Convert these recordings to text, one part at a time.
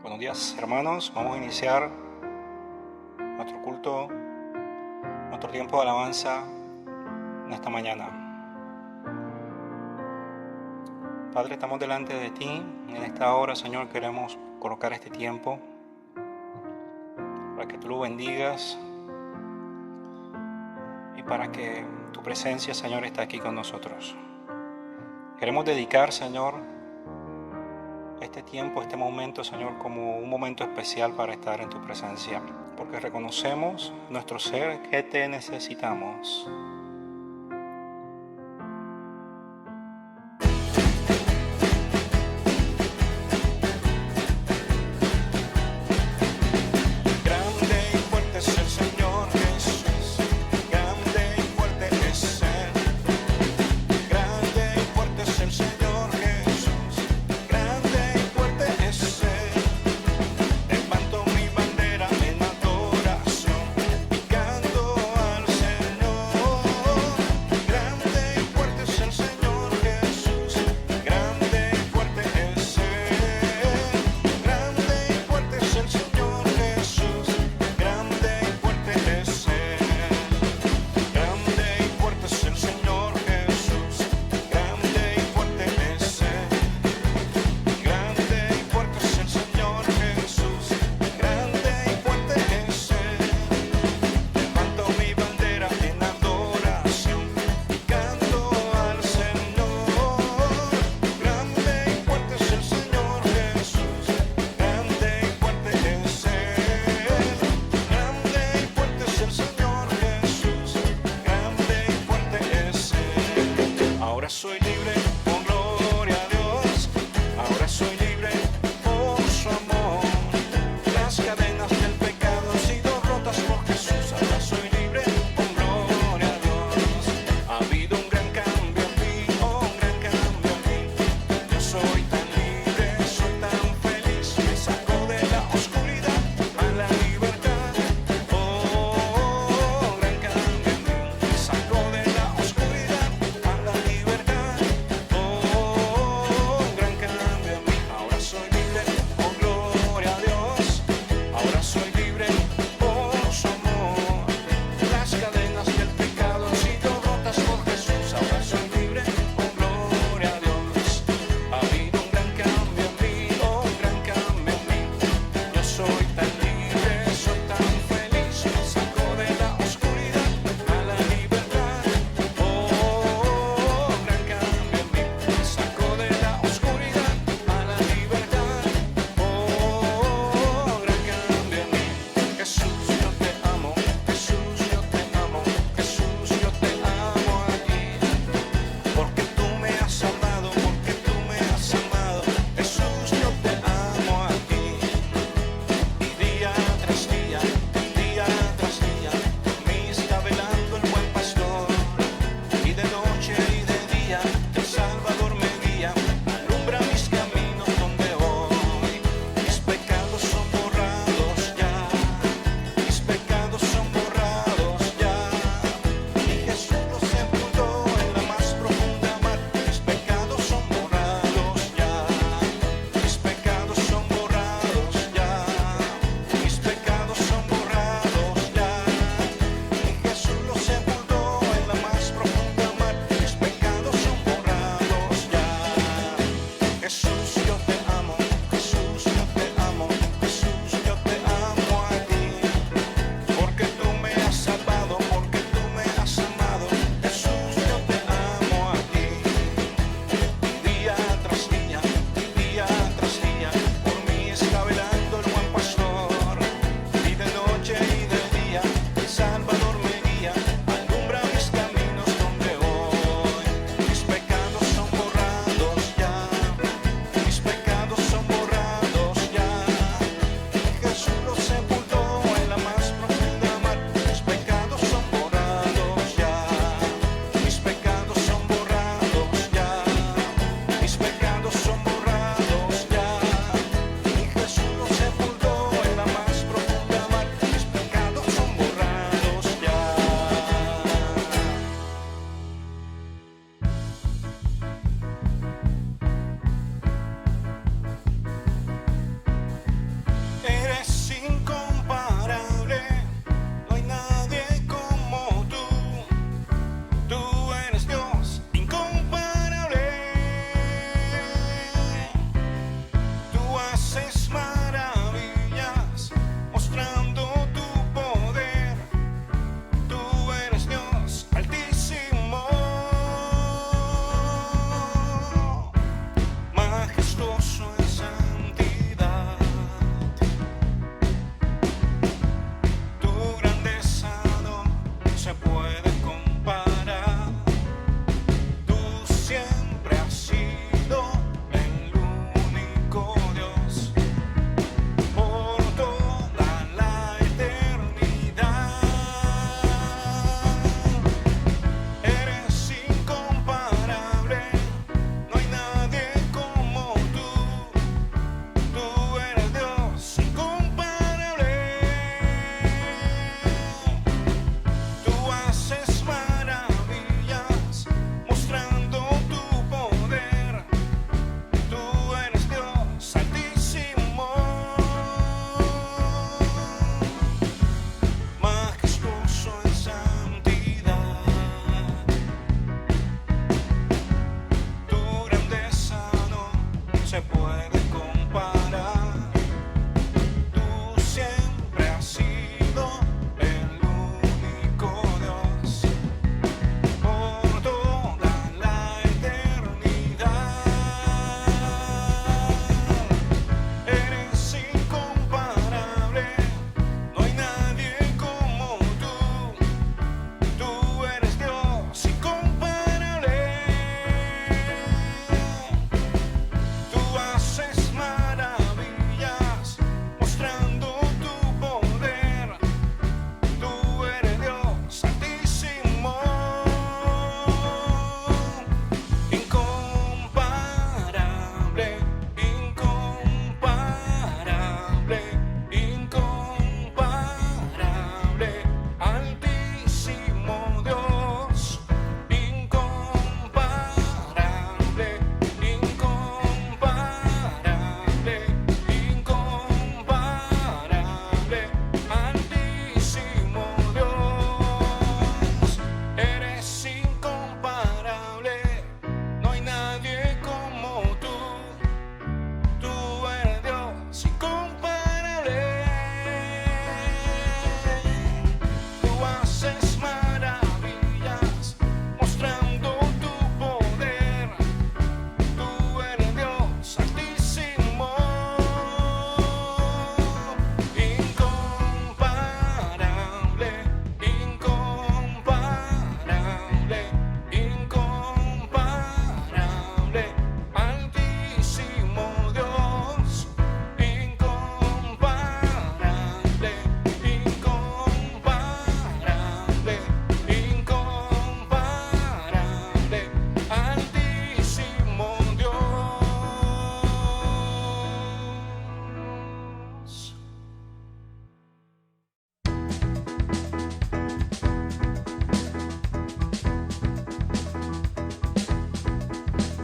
Buenos días, hermanos. Vamos a iniciar nuestro culto, nuestro tiempo de alabanza en esta mañana. Padre, estamos delante de ti. En esta hora, Señor, queremos colocar este tiempo para que tú lo bendigas y para que tu presencia, Señor, esté aquí con nosotros. Queremos dedicar, Señor, este tiempo, este momento, Señor, como un momento especial para estar en tu presencia, porque reconocemos nuestro ser que te necesitamos. Levanto mi bandera en adoración, picando al Señor.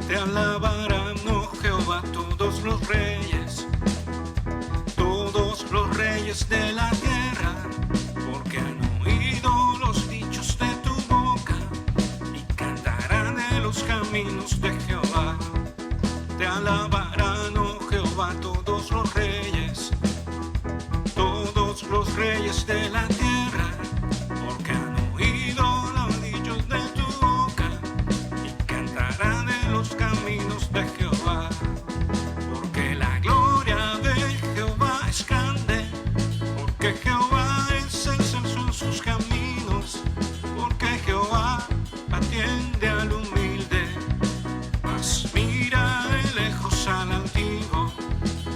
Te alabarán, oh Jehová, todos los reyes de la tierra, porque han oído los dichos de tu boca y cantarán en los caminos de Jehová. Te alabarán, oh Jehová, todos los reyes de la tierra, porque han oído los dichos de tu boca y cantarán en los caminos de Jehová. Porque la gloria de Jehová es grande, porque Jehová es excelso en sus caminos, porque Jehová atiende al humilde, mas mira de lejos al altivo.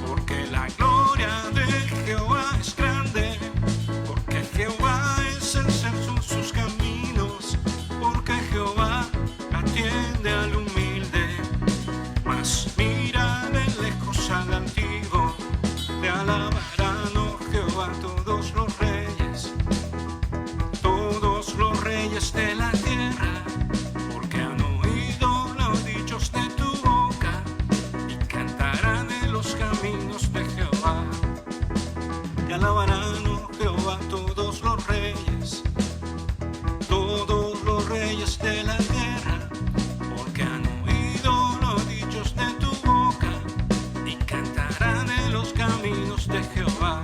Porque la gloria de Jehová es grande, porque Jehová es excelso en sus caminos, porque Jehová atiende al humilde, mas mira de lejos al altivo. Te alabarán, oh Jehová, todos los reyes de la tierra, porque han oído los dichos de tu boca y cantarán en los caminos de Jehová. Te alabarán, oh Jehová, todos los reyes de la tierra, porque han oído los dichos de tu boca y cantarán en los caminos de Jehová.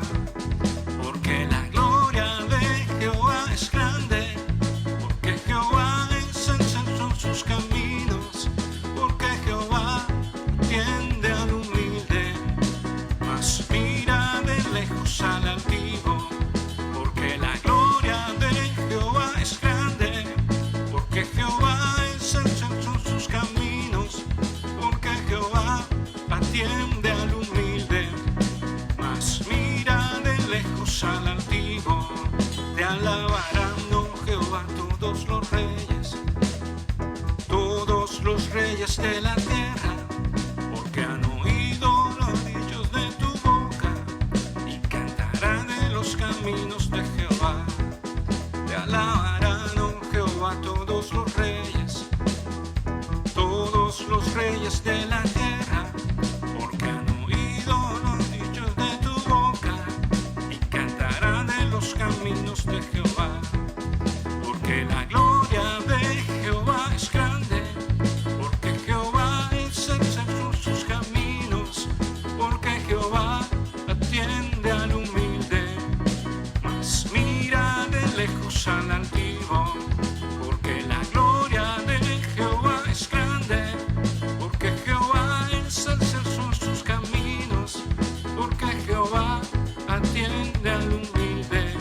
Porque la gloria de Jehová es grande, porque Jehová es excelso en sus caminos, porque Jehová atiende al humilde, mas mira de lejos al altivo. Porque la gloria de Jehová es grande, porque Jehová es excelso en sus caminos, porque Jehová atiende al humilde, mas mira de lejos al altivo. Te alabarán, oh Jehová, todos los reyes de la tierra, porque han oído los dichos de tu boca y cantarán en los caminos de Jehová. Te alabarán, oh Jehová, todos los reyes de la tierra, porque han oído los dichos de tu boca y cantarán en los caminos de Jehová. Porque la gloria de Jehová es grande, porque Jehová es excelso en sus caminos, porque Jehová atiende al humilde, mas mira de lejos al altivo. Porque la gloria de Jehová es grande, porque Jehová es excelso en sus caminos, porque Jehová atiende al humilde,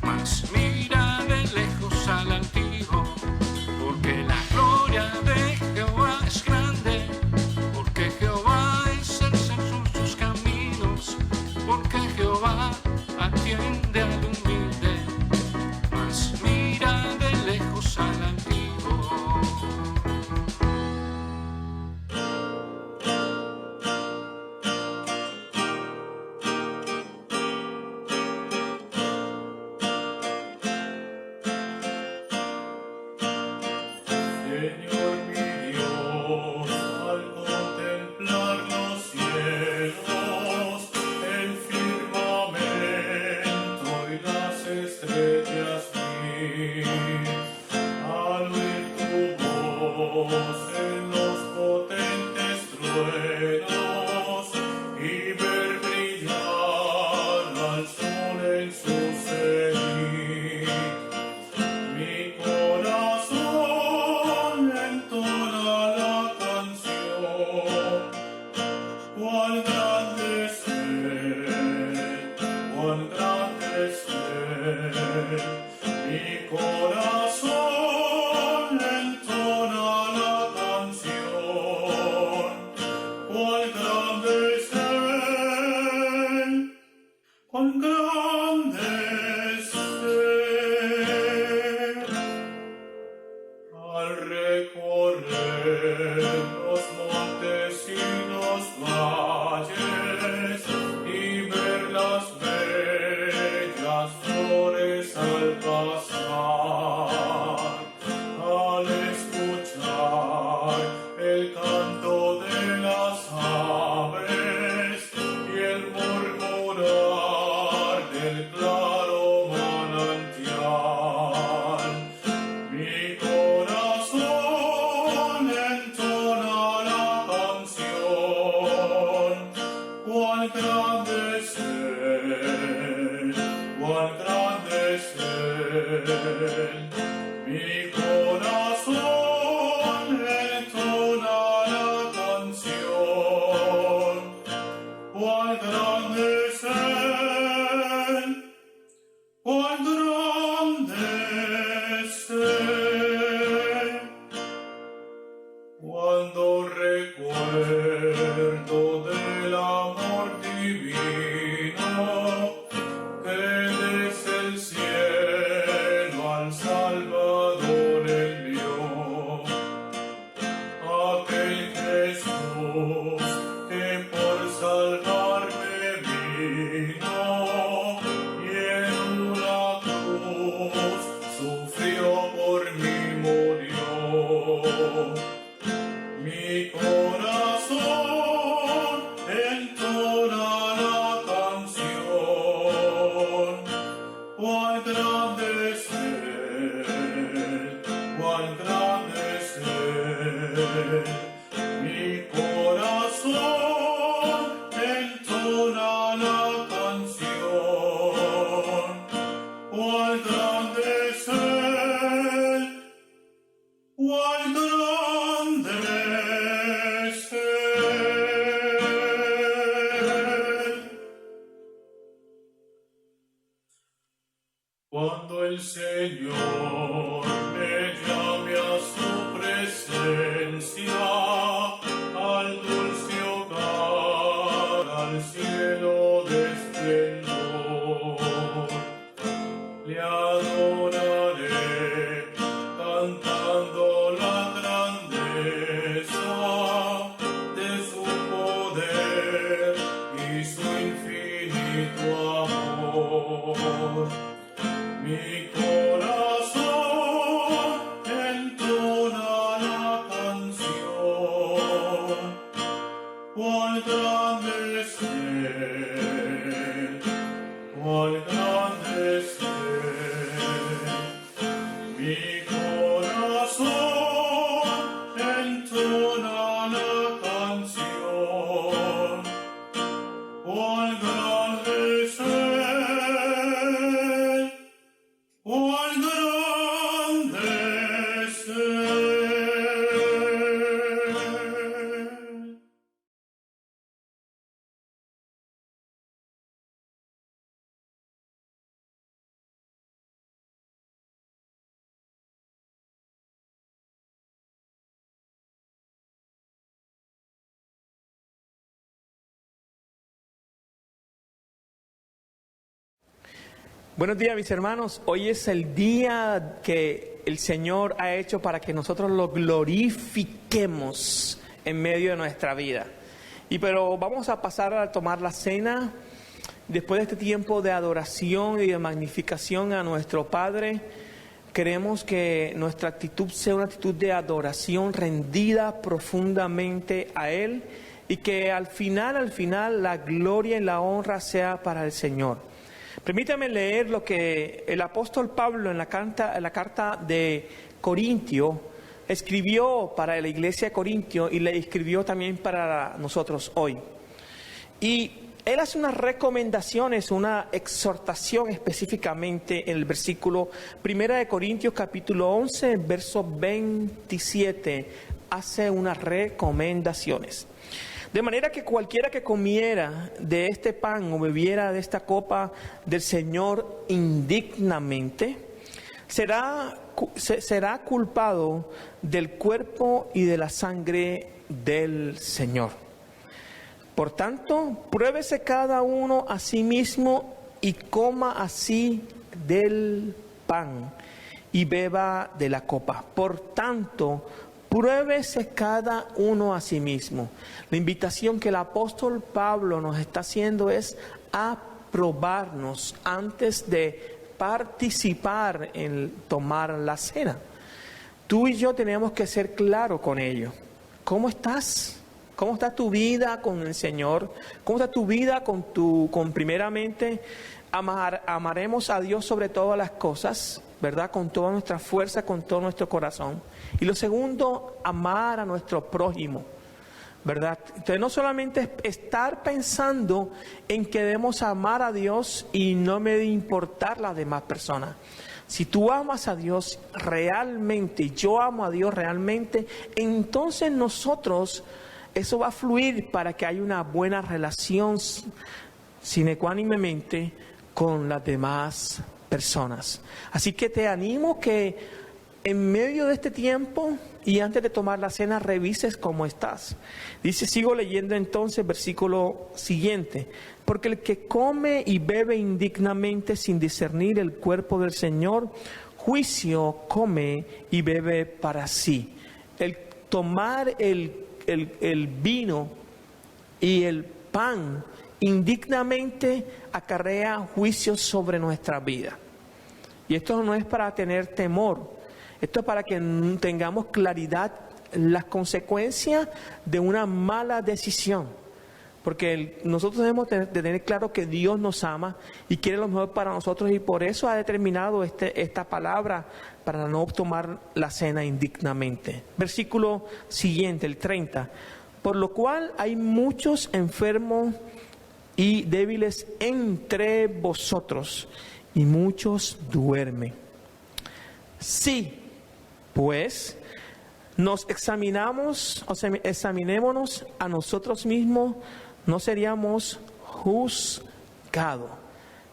mas mira de lejos al altivo. Porque la gloria de Jehová es grande, porque Jehová es excelso en sus caminos, porque Jehová atiende al humilde, mas mira de lejos al altivo. Señor mi Dios, al contemplar los cielos, el firmamento y las estrellas vi, al oír tu voz en los potentes truenos y ver brillar al sol en su cenit, mi corazón entona la canción. Cuán grande es Él, cuán grande es Él. Mi corazón entona la canción. Cuán grande es Él, cuán grande es Él. Al recorrer los montes y los valles y ver las bellas flores al pasar, al escuchar el canto Cuando recuerdo del amor divino que desde el cielo al Salvador envió, aquel Jesús que por salvarme vino y en una cruz sufrió por mí murió. Mi corazón entona la canción. Cuán grande es Él, cuán grande es Él. Mi corazón entona la canción. Cuán grande es Él, cuán grande es Él. Cuando el Señor me llame a su presencia, al dulce hogar, al cielo de esplendor, le adoraré cantando la grandeza de su poder y su infinito amor. Mi corazón entona la canción. Cuán grande es Él, cuán grande es Él. Mi corazón entona la canción. Cuán grande es Él, cuán grande es Él. Buenos días, mis hermanos. Hoy es el día que el Señor ha hecho para que nosotros lo glorifiquemos en medio de nuestra vida. Pero vamos a pasar a tomar la cena después de este tiempo de adoración y de magnificación a nuestro Padre. Queremos que nuestra actitud sea una actitud de adoración rendida profundamente a Él y que al final la gloria y la honra sea para el Señor. Permítame leer lo que el apóstol Pablo en la carta de Corintio escribió para la iglesia de Corintio y le escribió también para nosotros hoy. Y él hace unas recomendaciones, una exhortación específicamente en el versículo 1 de Corintios capítulo 11, verso 27, hace unas recomendaciones. De manera que cualquiera que comiera de este pan o bebiera de esta copa del Señor indignamente, será culpado del cuerpo y de la sangre del Señor. Por tanto, pruébese cada uno a sí mismo y coma así del pan y beba de la copa. Por tanto, pruébese cada uno a sí mismo. La invitación que el apóstol Pablo nos está haciendo es a probarnos antes de participar en tomar la cena. Tú y yo tenemos que ser claros con ello. ¿Cómo estás? ¿Cómo está tu vida con el Señor? ¿Cómo está tu vida con primeramente, amaremos a Dios sobre todas las cosas, ¿verdad? Con toda nuestra fuerza, con todo nuestro corazón. Y lo segundo, amar a nuestro prójimo, ¿verdad? Entonces no solamente estar pensando en que debemos amar a Dios y no me debe importar las demás personas. Si tú amas a Dios realmente, yo amo a Dios realmente, entonces nosotros, eso va a fluir para que haya una buena relación sine qua non con las demás personas. Así que te animo que en medio de este tiempo y antes de tomar la cena, revises cómo estás. Dice, sigo leyendo entonces, versículo siguiente. Porque el que come y bebe indignamente sin discernir el cuerpo del Señor, juicio come y bebe para sí. El tomar el vino y el pan indignamente acarrea juicio sobre nuestra vida. Y esto no es para tener temor. Esto es para que tengamos claridad en las consecuencias de una mala decisión. Porque nosotros debemos de tener claro que Dios nos ama y quiere lo mejor para nosotros, y por eso ha determinado esta palabra para no tomar la cena indignamente. Versículo siguiente, el 30. Por lo cual hay muchos enfermos y débiles entre vosotros, y muchos duermen. Sí, pues nos examinémonos a nosotros mismos, no seríamos juzgados.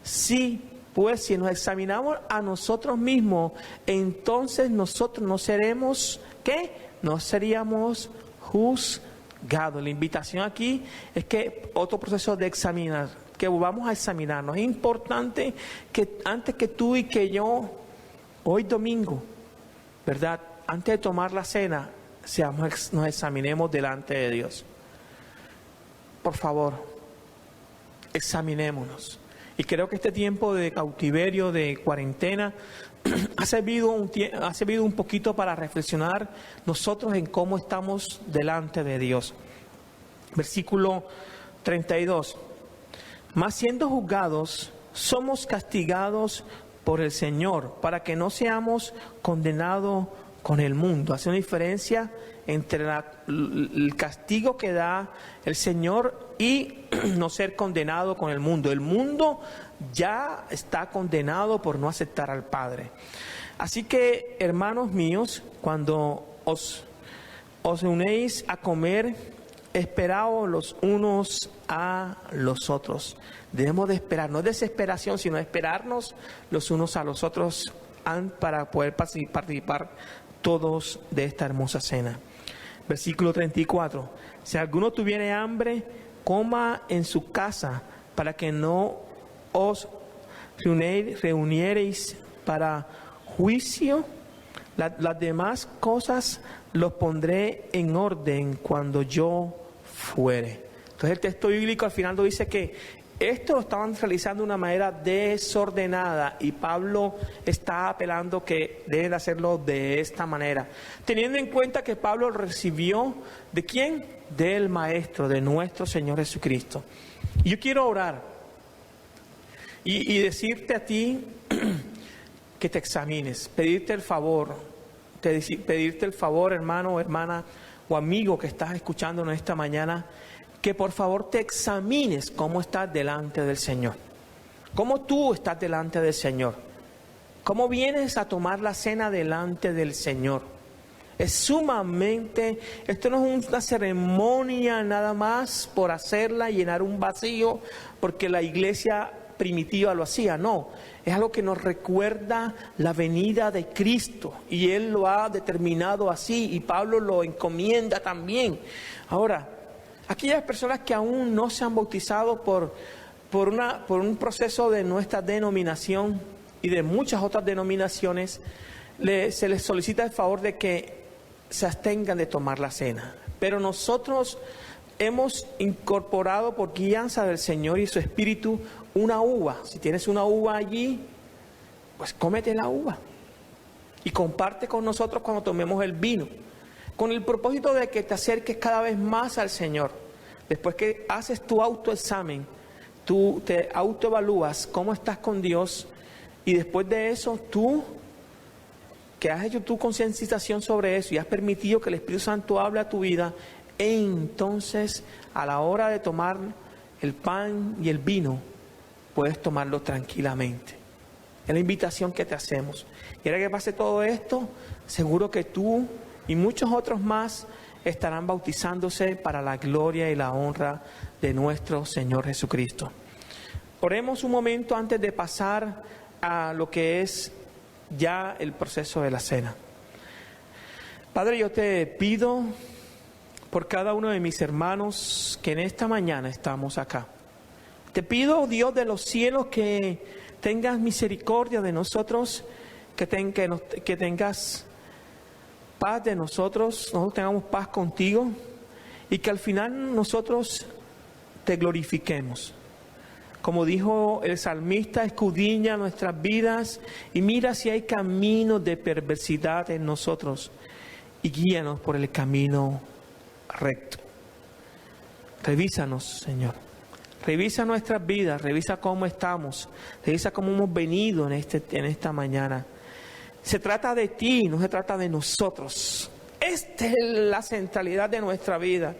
Sí, pues si nos examinamos a nosotros mismos, entonces nosotros no seremos, ¿qué? No seríamos juzgados. La invitación aquí es que otro proceso de examinar, que vamos a examinarnos. Es importante que antes que tú y que yo, hoy domingo, ¿verdad? Antes de tomar la cena, nos examinemos delante de Dios. Por favor, examinémonos. Y creo que este tiempo de cautiverio, de cuarentena, ha servido un poquito para reflexionar nosotros en cómo estamos delante de Dios. Versículo 32. Mas siendo juzgados, somos castigados por el Señor, para que no seamos condenados con el mundo. Hace una diferencia entre el castigo que da el Señor y no ser condenado con el mundo. El mundo ya está condenado por no aceptar al Padre. Así que, hermanos míos, cuando os unéis a comer, esperaos los unos a los otros. Debemos de esperar, no es desesperación, sino esperarnos los unos a los otros para poder participar todos de esta hermosa cena. Versículo 34. Si alguno tuviere hambre, coma en su casa, para que no os reuniereis para juicio. Las demás cosas los pondré en orden cuando yo fuere. Entonces el texto bíblico al final nos dice que esto lo estaban realizando de una manera desordenada, y Pablo está apelando que deben hacerlo de esta manera, teniendo en cuenta que Pablo recibió ¿de quién? Del Maestro, de nuestro Señor Jesucristo. Y yo quiero orar y decirte a ti que te examines, pedirte el favor, hermano o hermana o amigo que estás escuchándonos esta mañana, que por favor te examines cómo estás delante del Señor. Cómo tú estás delante del Señor. Cómo vienes a tomar la cena delante del Señor. Es sumamente, esto no es una ceremonia nada más por hacerla, llenar un vacío, porque la iglesia primitiva lo hacía, no. Es algo que nos recuerda la venida de Cristo, y Él lo ha determinado así, y Pablo lo encomienda también. Ahora, aquellas personas que aún no se han bautizado por un proceso de nuestra denominación y de muchas otras denominaciones, se les solicita el favor de que se abstengan de tomar la cena. Pero nosotros hemos incorporado por guianza del Señor y su Espíritu una uva. Si tienes una uva allí, pues cómete la uva y comparte con nosotros cuando tomemos el vino, con el propósito de que te acerques cada vez más al Señor. Después que haces tu autoexamen, tú te autoevalúas cómo estás con Dios, y después de eso tú, que has hecho tu concientización sobre eso y has permitido que el Espíritu Santo hable a tu vida, entonces a la hora de tomar el pan y el vino, puedes tomarlo tranquilamente. Es la invitación que te hacemos. Y ahora que pase todo esto, seguro que tú y muchos otros más estarán bautizándose para la gloria y la honra de nuestro Señor Jesucristo. Oremos un momento antes de pasar a lo que es ya el proceso de la cena. Padre, yo te pido por cada uno de mis hermanos que en esta mañana estamos acá. Te pido, Dios de los cielos, que tengas misericordia de nosotros, que tengas paz de nosotros tengamos paz contigo y que al final nosotros te glorifiquemos. Como dijo el salmista, escudriña nuestras vidas y mira si hay caminos de perversidad en nosotros y guíanos por el camino recto. Revísanos, Señor. Revisa nuestras vidas, revisa cómo estamos, revisa cómo hemos venido en esta mañana. Se trata de ti, no se trata de nosotros. Esta es la centralidad de nuestra vida.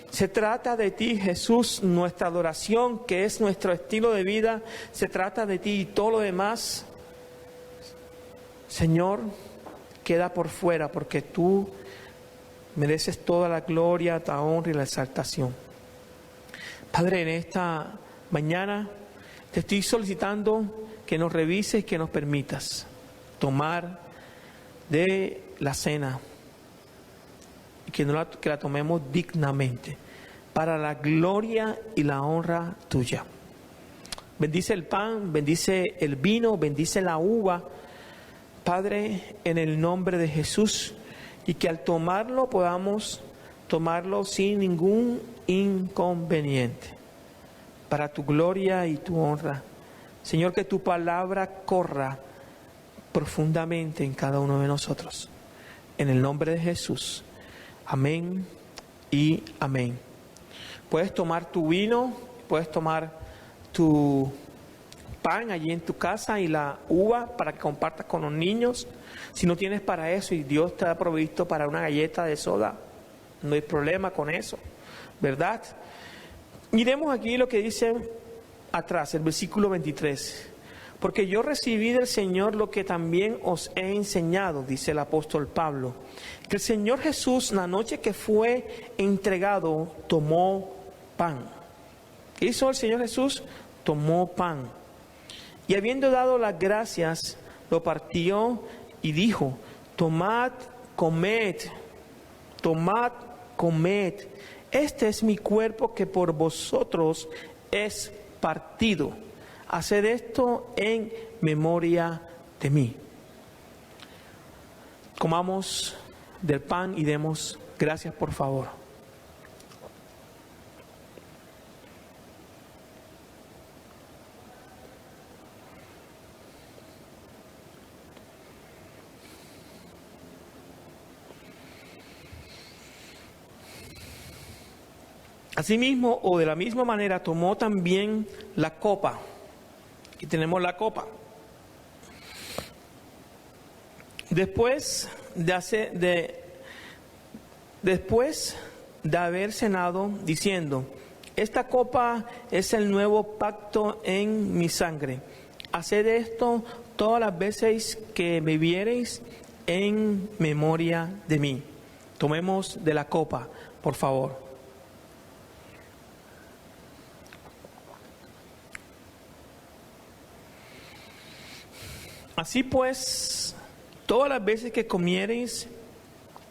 Se trata de ti, Jesús, nuestra adoración, que es nuestro estilo de vida. Se trata de ti y todo lo demás, Señor, queda por fuera, porque tú mereces toda la gloria, la honra y la exaltación. Padre, en esta mañana te estoy solicitando que nos revises, que nos permitas tomar de la cena y que la tomemos dignamente para la gloria y la honra tuya. Bendice el pan, bendice el vino, bendice la uva, Padre, en el nombre de Jesús, y que al tomarlo podamos tomarlo sin ningún inconveniente, para tu gloria y tu honra. Señor, que tu palabra corra profundamente en cada uno de nosotros. En el nombre de Jesús. Amén y amén. Puedes tomar tu vino, puedes tomar tu pan allí en tu casa y la uva para que compartas con los niños. Si no tienes para eso y Dios te ha provisto para una galleta de soda, no hay problema con eso, ¿verdad? Miremos aquí lo que dice atrás, el versículo 23. Porque yo recibí del Señor lo que también os he enseñado, dice el apóstol Pablo, que el Señor Jesús, la noche que fue entregado, tomó pan. ¿Qué hizo el Señor Jesús? Tomó pan. Y habiendo dado las gracias, lo partió y dijo: tomad, comed, este es mi cuerpo que por vosotros es partido. Haced esto en memoria de mí. Comamos del pan y demos gracias, por favor. Asimismo, o de la misma manera, tomó también la copa. Aquí tenemos la copa. Después de haber cenado, diciendo: esta copa es el nuevo pacto en mi sangre. Haced esto todas las veces que bebiereis en memoria de mí. Tomemos de la copa, por favor. Así pues, todas las veces que comiereis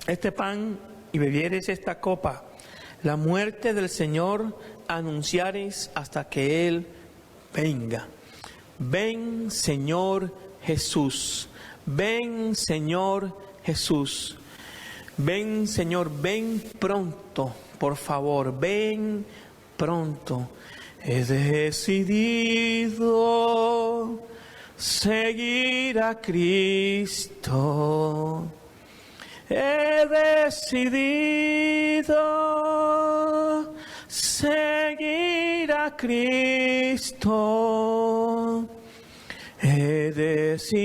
este pan y bebiereis esta copa, la muerte del Señor anunciareis hasta que Él venga. Ven, Señor Jesús. Ven, Señor Jesús. Ven, Señor, ven pronto, por favor, ven pronto. He decidido seguir a Cristo. He decidido seguir a Cristo. He decidido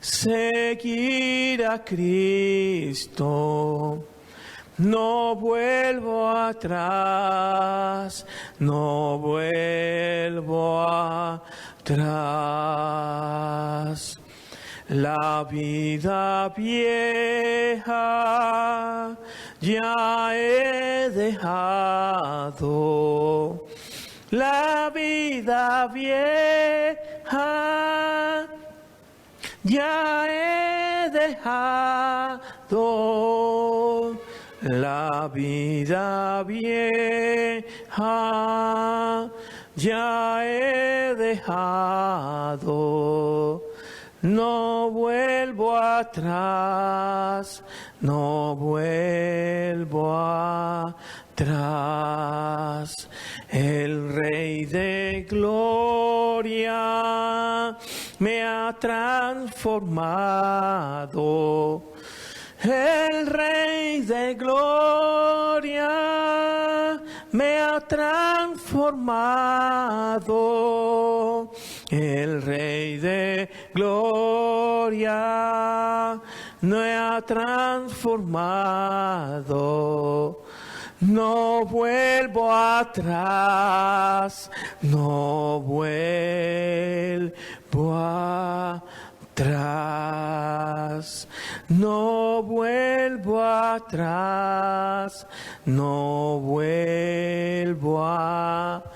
seguir a Cristo. No vuelvo atrás, no vuelvo atrás. La vida vieja ya he dejado. La vida vieja ya he dejado la vida vieja, ya he dejado. No vuelvo atrás, no vuelvo atrás. El Rey de Gloria me ha transformado. El Rey de Gloria me ha transformado. El Rey de Gloria me ha transformado. No vuelvo atrás, no vuelvo atrás, no vuelvo atrás, no vuelvo atrás.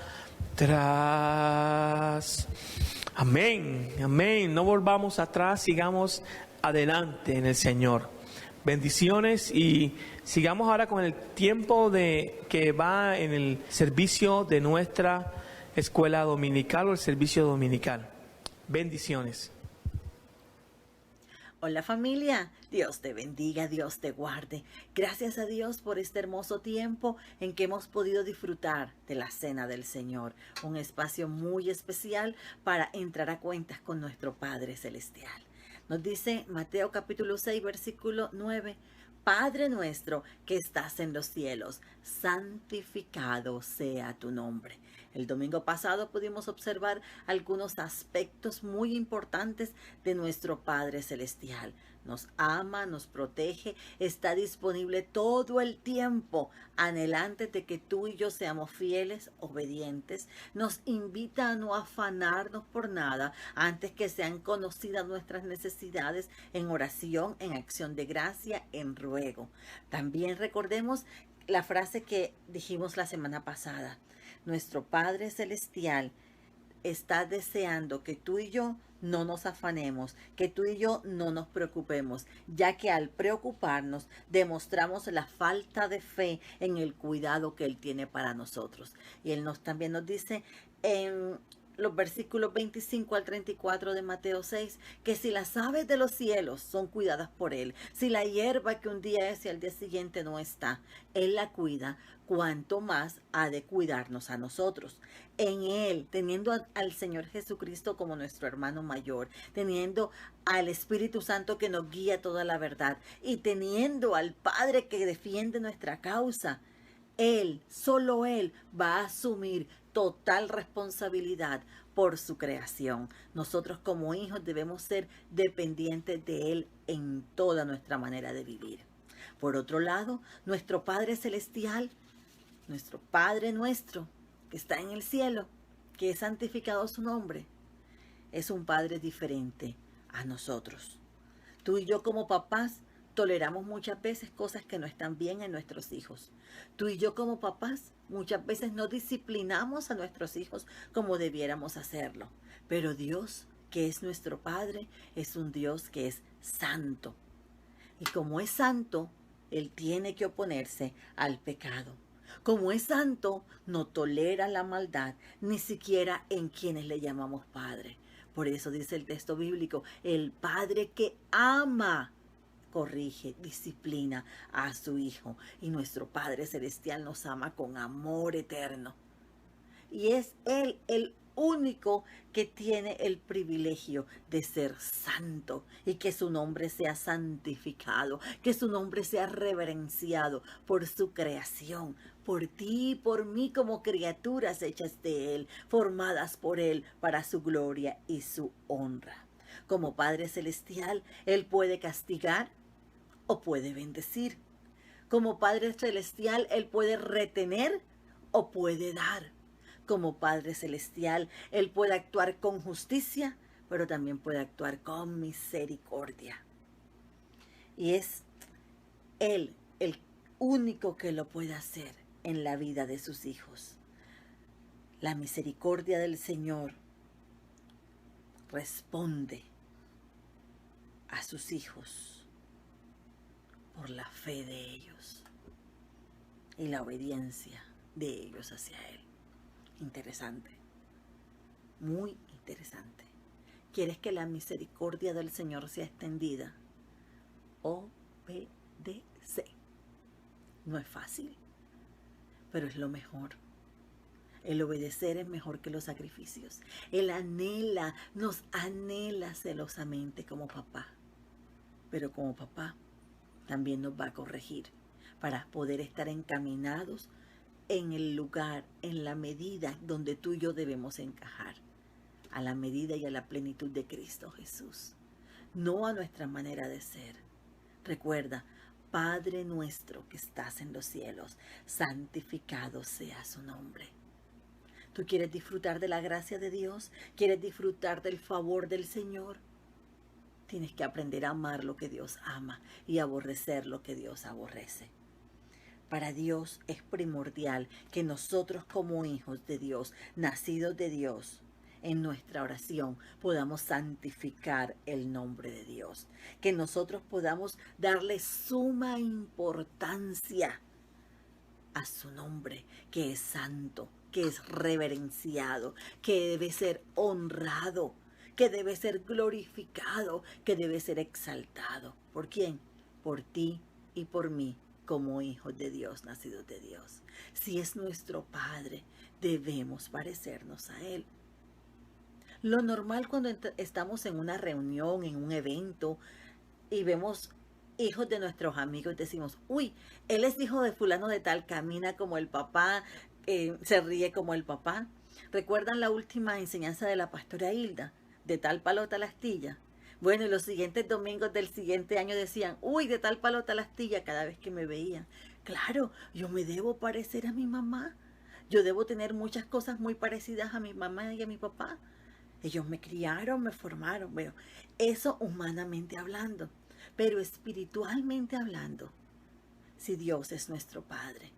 Amén, amén. No volvamos atrás, sigamos adelante en el Señor. Bendiciones y sigamos ahora con el tiempo que va en el servicio de nuestra escuela dominical o el servicio dominical. Bendiciones. Hola familia, Dios te bendiga, Dios te guarde. Gracias a Dios por este hermoso tiempo en que hemos podido disfrutar de la Cena del Señor. Un espacio muy especial para entrar a cuentas con nuestro Padre Celestial. Nos dice Mateo capítulo 6, versículo 9. Padre nuestro que estás en los cielos, santificado sea tu nombre. El domingo pasado pudimos observar algunos aspectos muy importantes de nuestro Padre Celestial. Nos ama, nos protege, está disponible todo el tiempo, anhelante de que tú y yo seamos fieles, obedientes. Nos invita a no afanarnos por nada antes que sean conocidas nuestras necesidades en oración, en acción de gracia, en ruego. También recordemos la frase que dijimos la semana pasada. Nuestro Padre Celestial está deseando que tú y yo no nos afanemos, que tú y yo no nos preocupemos, ya que al preocuparnos demostramos la falta de fe en el cuidado que Él tiene para nosotros. Y Él también nos dice en los versículos 25 al 34 de Mateo 6, que si las aves de los cielos son cuidadas por Él, si la hierba que un día es y al día siguiente no está, Él la cuida, cuánto más ha de cuidarnos a nosotros. En Él, teniendo al Señor Jesucristo como nuestro hermano mayor, teniendo al Espíritu Santo que nos guía toda la verdad y teniendo al Padre que defiende nuestra causa, Él, solo Él, va a asumir total responsabilidad por su creación. Nosotros como hijos debemos ser dependientes de Él en toda nuestra manera de vivir. Por otro lado, nuestro Padre Celestial, nuestro Padre nuestro, que está en el cielo, que es santificado su nombre, es un Padre diferente a nosotros. Tú y yo como papás toleramos muchas veces cosas que no están bien en nuestros hijos. Tú y yo como papás muchas veces no disciplinamos a nuestros hijos como debiéramos hacerlo. Pero Dios, que es nuestro Padre, es un Dios que es santo. Y como es santo, Él tiene que oponerse al pecado. Como es santo, no tolera la maldad, ni siquiera en quienes le llamamos Padre. Por eso dice el texto bíblico, el Padre que ama corrige, disciplina a su Hijo. Y nuestro Padre Celestial nos ama con amor eterno. Y es Él el único que tiene el privilegio de ser santo y que su nombre sea santificado, que su nombre sea reverenciado por su creación, por ti y por mí como criaturas hechas de Él, formadas por Él para su gloria y su honra. Como Padre Celestial, Él puede castigar o puede bendecir. Como Padre Celestial, Él puede retener o puede dar. Como Padre Celestial, Él puede actuar con justicia, pero también puede actuar con misericordia. Y es Él el único que lo puede hacer en la vida de sus hijos. La misericordia del Señor responde a sus hijos por la fe de ellos y la obediencia de ellos hacia Él. Interesante, muy interesante. ¿Quieres que la misericordia del Señor sea extendida? Obedece. No es fácil, pero es lo mejor. El obedecer es mejor que los sacrificios. Él nos anhela celosamente como papá. Pero como papá también nos va a corregir para poder estar encaminados en el lugar, en la medida donde tú y yo debemos encajar. A la medida y a la plenitud de Cristo Jesús. No a nuestra manera de ser. Recuerda, Padre nuestro que estás en los cielos, santificado sea su nombre. ¿Tú quieres disfrutar de la gracia de Dios? ¿Quieres disfrutar del favor del Señor? Tienes que aprender a amar lo que Dios ama y aborrecer lo que Dios aborrece. Para Dios es primordial que nosotros como hijos de Dios, nacidos de Dios, en nuestra oración podamos santificar el nombre de Dios. Que nosotros podamos darle suma importancia a su nombre, que es santo, que es reverenciado, que debe ser honrado, que debe ser glorificado, que debe ser exaltado. ¿Por quién? Por ti y por mí, como hijos de Dios, nacidos de Dios. Si es nuestro Padre, debemos parecernos a Él. Lo normal cuando estamos en una reunión, en un evento, y vemos hijos de nuestros amigos, decimos, uy, él es hijo de fulano de tal, camina como el papá, se ríe como el papá. ¿Recuerdan la última enseñanza de la pastora Hilda? De tal palo tal astilla. Bueno, y los siguientes domingos del siguiente año decían, uy, de tal palo tal astilla, cada vez que me veían. Claro, yo me debo parecer a mi mamá. Yo debo tener muchas cosas muy parecidas a mi mamá y a mi papá. Ellos me criaron, me formaron. Bueno, eso humanamente hablando. Pero espiritualmente hablando, si Dios es nuestro Padre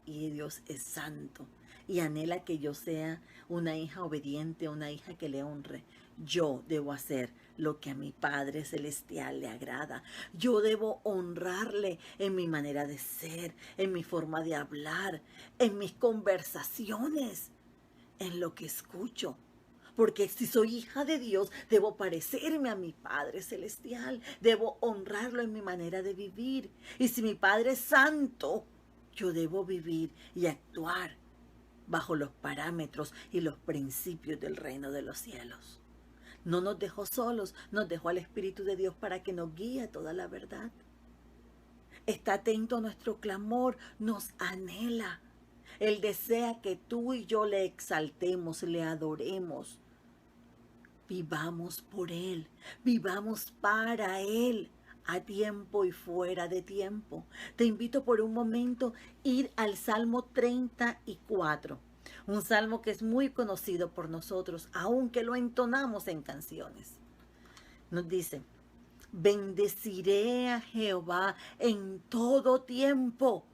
y Dios es santo y anhela que yo sea una hija obediente, una hija que le honre, yo debo hacer lo que a mi Padre Celestial le agrada. Yo debo honrarle en mi manera de ser, en mi forma de hablar, en mis conversaciones, en lo que escucho. Porque si soy hija de Dios, debo parecerme a mi Padre Celestial. Debo honrarlo en mi manera de vivir. Y si mi Padre es santo, yo debo vivir y actuar bajo los parámetros y los principios del reino de los cielos. No nos dejó solos, nos dejó al Espíritu de Dios para que nos guíe a toda la verdad. Está atento a nuestro clamor, nos anhela. Él desea que tú y yo le exaltemos, le adoremos. Vivamos por Él, vivamos para Él, a tiempo y fuera de tiempo. Te invito por un momento a ir al Salmo 34, un salmo que es muy conocido por nosotros, aunque lo entonamos en canciones. Nos dice, bendeciré a Jehová en todo tiempo.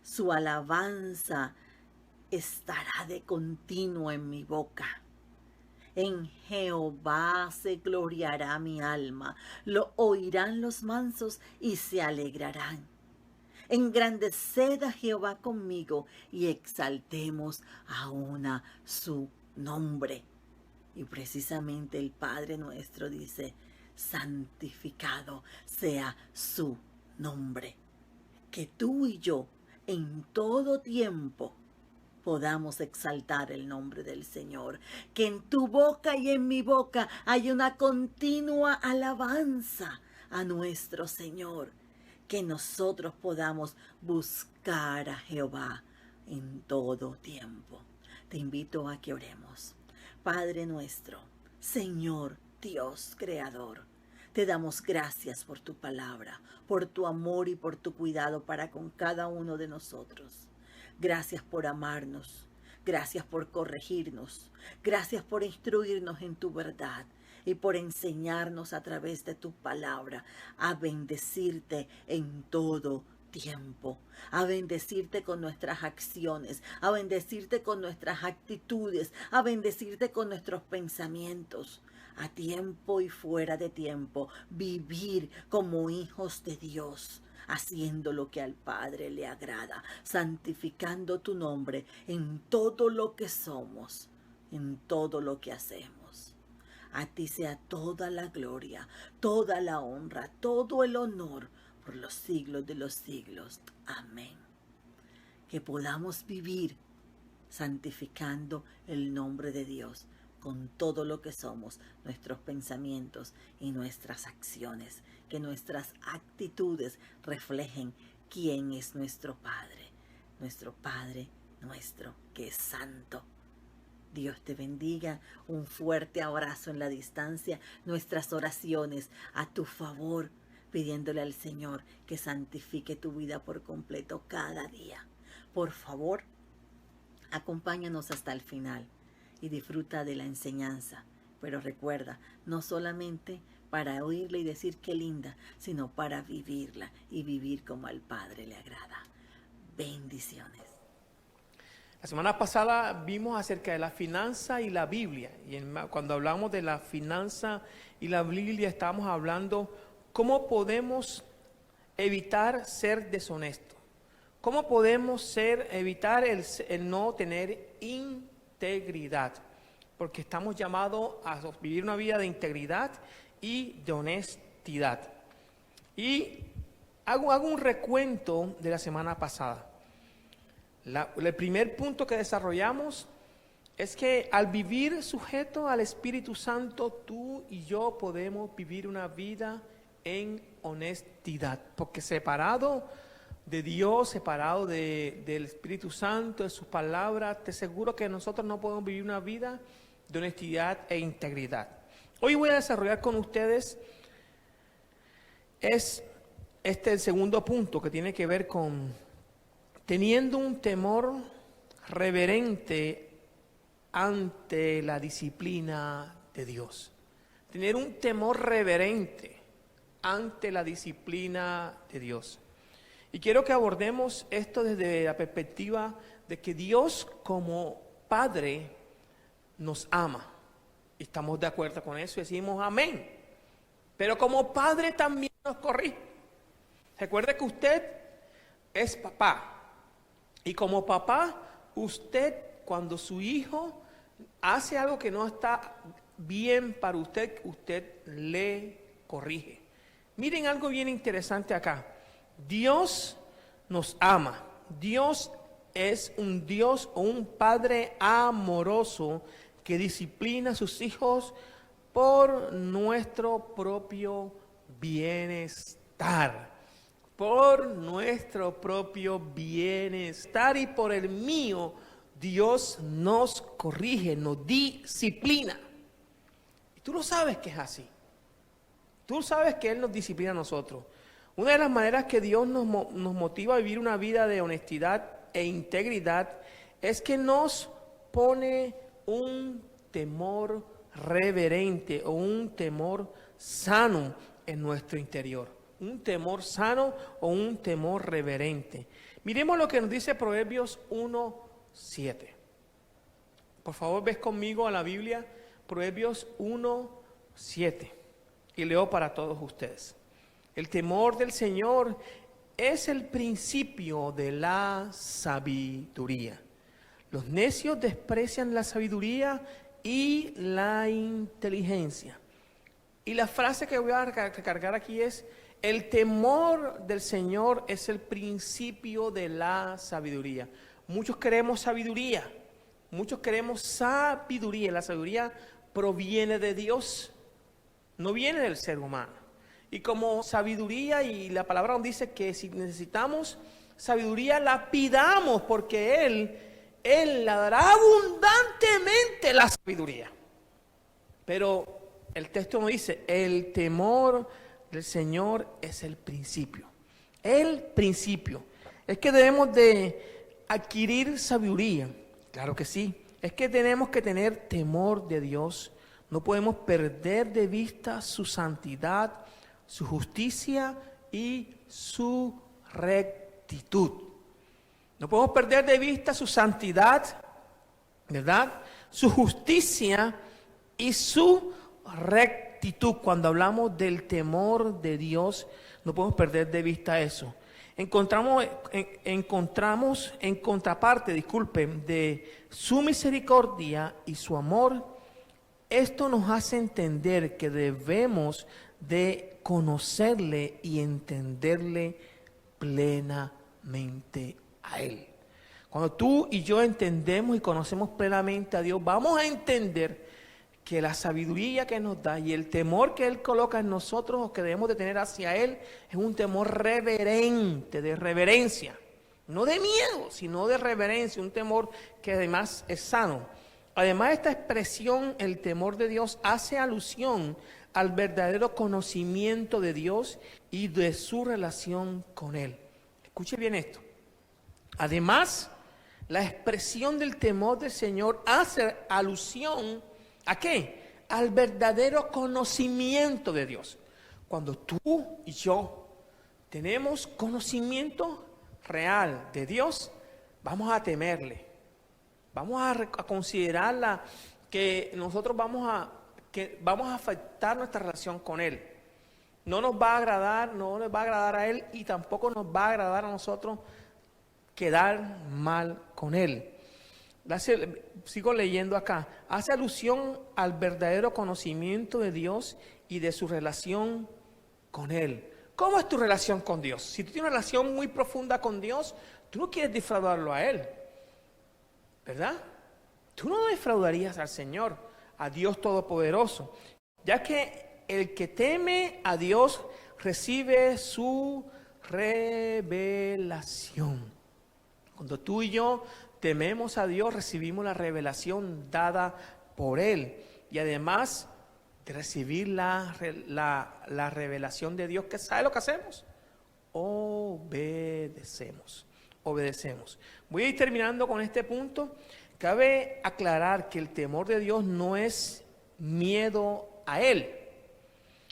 Su alabanza estará de continuo en mi boca. En Jehová se gloriará mi alma, lo oirán los mansos y se alegrarán. Engrandeced a Jehová conmigo y exaltemos aún a su nombre. Y precisamente el Padre nuestro dice, santificado sea su nombre. Que tú y yo en todo tiempo podamos exaltar el nombre del Señor. Que en tu boca y en mi boca haya una continua alabanza a nuestro Señor. Que nosotros podamos buscar a Jehová en todo tiempo. Te invito a que oremos. Padre nuestro, Señor Dios Creador, te damos gracias por tu palabra, por tu amor y por tu cuidado para con cada uno de nosotros. Gracias por amarnos, gracias por corregirnos, gracias por instruirnos en tu verdad y por enseñarnos a través de tu palabra a bendecirte en todo tiempo, a bendecirte con nuestras acciones, a bendecirte con nuestras actitudes, a bendecirte con nuestros pensamientos, a tiempo y fuera de tiempo, vivir como hijos de Dios, haciendo lo que al Padre le agrada, santificando tu nombre en todo lo que somos, en todo lo que hacemos. A ti sea toda la gloria, toda la honra, todo el honor por los siglos de los siglos. Amén. Que podamos vivir santificando el nombre de Dios con todo lo que somos, nuestros pensamientos y nuestras acciones. Que nuestras actitudes reflejen quién es nuestro Padre nuestro que es santo. Dios te bendiga, un fuerte abrazo en la distancia, nuestras oraciones a tu favor, pidiéndole al Señor que santifique tu vida por completo cada día. Por favor, acompáñanos hasta el final y disfruta de la enseñanza. Pero recuerda, no solamente para oírla y decir qué linda, sino para vivirla y vivir como al Padre le agrada. Bendiciones. La semana pasada vimos acerca de la finanza y la Biblia. Y cuando hablamos de la finanza y la Biblia, estábamos hablando cómo podemos evitar ser deshonestos. ¿Cómo podemos evitar el no tener integridad? Porque estamos llamados a vivir una vida de integridad y de honestidad. Y hago un recuento de la semana pasada. El primer punto que desarrollamos es que al vivir sujeto al Espíritu Santo, tú y yo podemos vivir una vida en honestidad. Porque separado de Dios, separado del Espíritu Santo, de sus palabras, te aseguro que nosotros no podemos vivir una vida de honestidad e integridad. Hoy voy a desarrollar con ustedes el segundo punto que tiene que ver con teniendo un temor reverente ante la disciplina de Dios. Tener un temor reverente ante la disciplina de Dios. Y quiero que abordemos esto desde la perspectiva de que Dios como Padre nos ama. Y estamos de acuerdo con eso y decimos amén. Pero como Padre también nos corrige. Recuerde que usted es papá. Y como papá, usted, cuando su hijo hace algo que no está bien para usted, usted le corrige. Miren algo bien interesante acá. Dios nos ama. Dios es un Dios o un Padre amoroso que disciplina a sus hijos por nuestro propio bienestar. Por nuestro propio bienestar y por el mío, Dios nos corrige, nos disciplina. Y tú lo sabes que es así. Tú sabes que Él nos disciplina a nosotros. Una de las maneras que Dios nos motiva a vivir una vida de honestidad e integridad es que nos pone un temor reverente o un temor sano en nuestro interior. Un temor sano o un temor reverente. Miremos lo que nos dice Proverbios 1:7. Por favor, ves conmigo a la Biblia, Proverbios 1:7. Y leo para todos ustedes. El temor del Señor es el principio de la sabiduría. Los necios desprecian la sabiduría y la inteligencia. Y la frase que voy a recargar aquí es: el temor del Señor es el principio de la sabiduría. Muchos queremos sabiduría. Muchos queremos sabiduría. La sabiduría proviene de Dios. No viene del ser humano. Y como sabiduría, y la palabra nos dice que si necesitamos sabiduría, la pidamos, porque Él la dará abundantemente la sabiduría. Pero el texto nos dice, el temor del Señor es el principio. El principio. Es que debemos de adquirir sabiduría. Claro que sí. Es que tenemos que tener temor de Dios. No podemos perder de vista su santidad, su justicia y su rectitud. No podemos perder de vista su santidad, ¿verdad? Su justicia y su rectitud. Cuando hablamos del temor de Dios, no podemos perder de vista eso. Encontramos en contraparte, de su misericordia y su amor. Esto nos hace entender que debemos de conocerle y entenderle plenamente a Él. Cuando tú y yo entendemos y conocemos plenamente a Dios, vamos a entender que la sabiduría que nos da y el temor que Él coloca en nosotros o que debemos de tener hacia Él es un temor reverente, de reverencia. No de miedo, sino de reverencia, un temor que además es sano. Además, esta expresión, el temor de Dios, hace alusión al verdadero conocimiento de Dios y de su relación con Él. Escuche bien esto. Además, la expresión del temor del Señor hace alusión ¿a qué? Al verdadero conocimiento de Dios. Cuando tú y yo tenemos conocimiento real de Dios, vamos a temerle. Vamos a considerarla que nosotros vamos a afectar nuestra relación con Él. No nos va a agradar, no les va a agradar a Él y tampoco nos va a agradar a nosotros quedar mal con Él. Sigo leyendo acá. Hace alusión al verdadero conocimiento de Dios y de su relación con Él. ¿Cómo es tu relación con Dios? Si tú tienes una relación muy profunda con Dios, tú no quieres defraudarlo a Él, ¿verdad? Tú no defraudarías al Señor, a Dios Todopoderoso, ya que el que teme a Dios recibe su revelación. Cuando tú y yo tememos a Dios, recibimos la revelación dada por Él. Y además de recibir la revelación de Dios, ¿qué sabe lo que hacemos? Obedecemos. Voy a ir terminando con este punto. Cabe aclarar que el temor de Dios no es miedo a Él,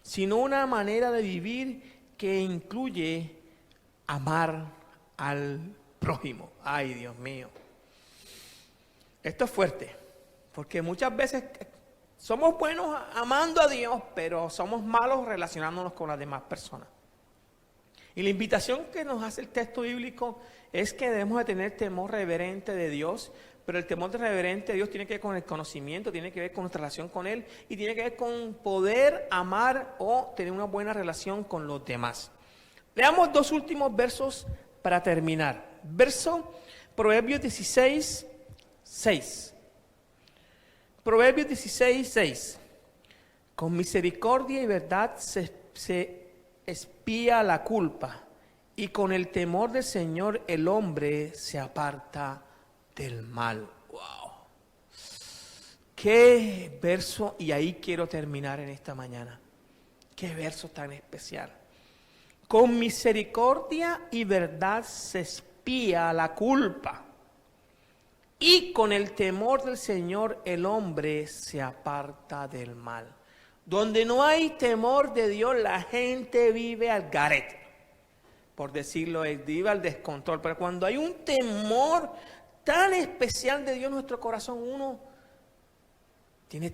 sino una manera de vivir que incluye amar al prójimo. Ay, Dios mío. Esto es fuerte, porque muchas veces somos buenos amando a Dios, pero somos malos relacionándonos con las demás personas. Y la invitación que nos hace el texto bíblico es que debemos de tener temor reverente de Dios, pero el temor reverente de Dios tiene que ver con el conocimiento, tiene que ver con nuestra relación con Él y tiene que ver con poder amar o tener una buena relación con los demás. Leamos dos últimos versos para terminar. Proverbios 16, 6. Proverbios 16, 6. Con misericordia y verdad se expía la culpa, y con el temor del Señor el hombre se aparta del mal. Wow. Qué verso, y ahí quiero terminar en esta mañana. Qué verso tan especial. Con misericordia y verdad se expía la culpa, y con el temor del Señor el hombre se aparta del mal. Donde no hay temor de Dios, la gente vive al garete, por decirlo, vive al descontrol. Pero cuando hay un temor tan especial de Dios en nuestro corazón, uno tiene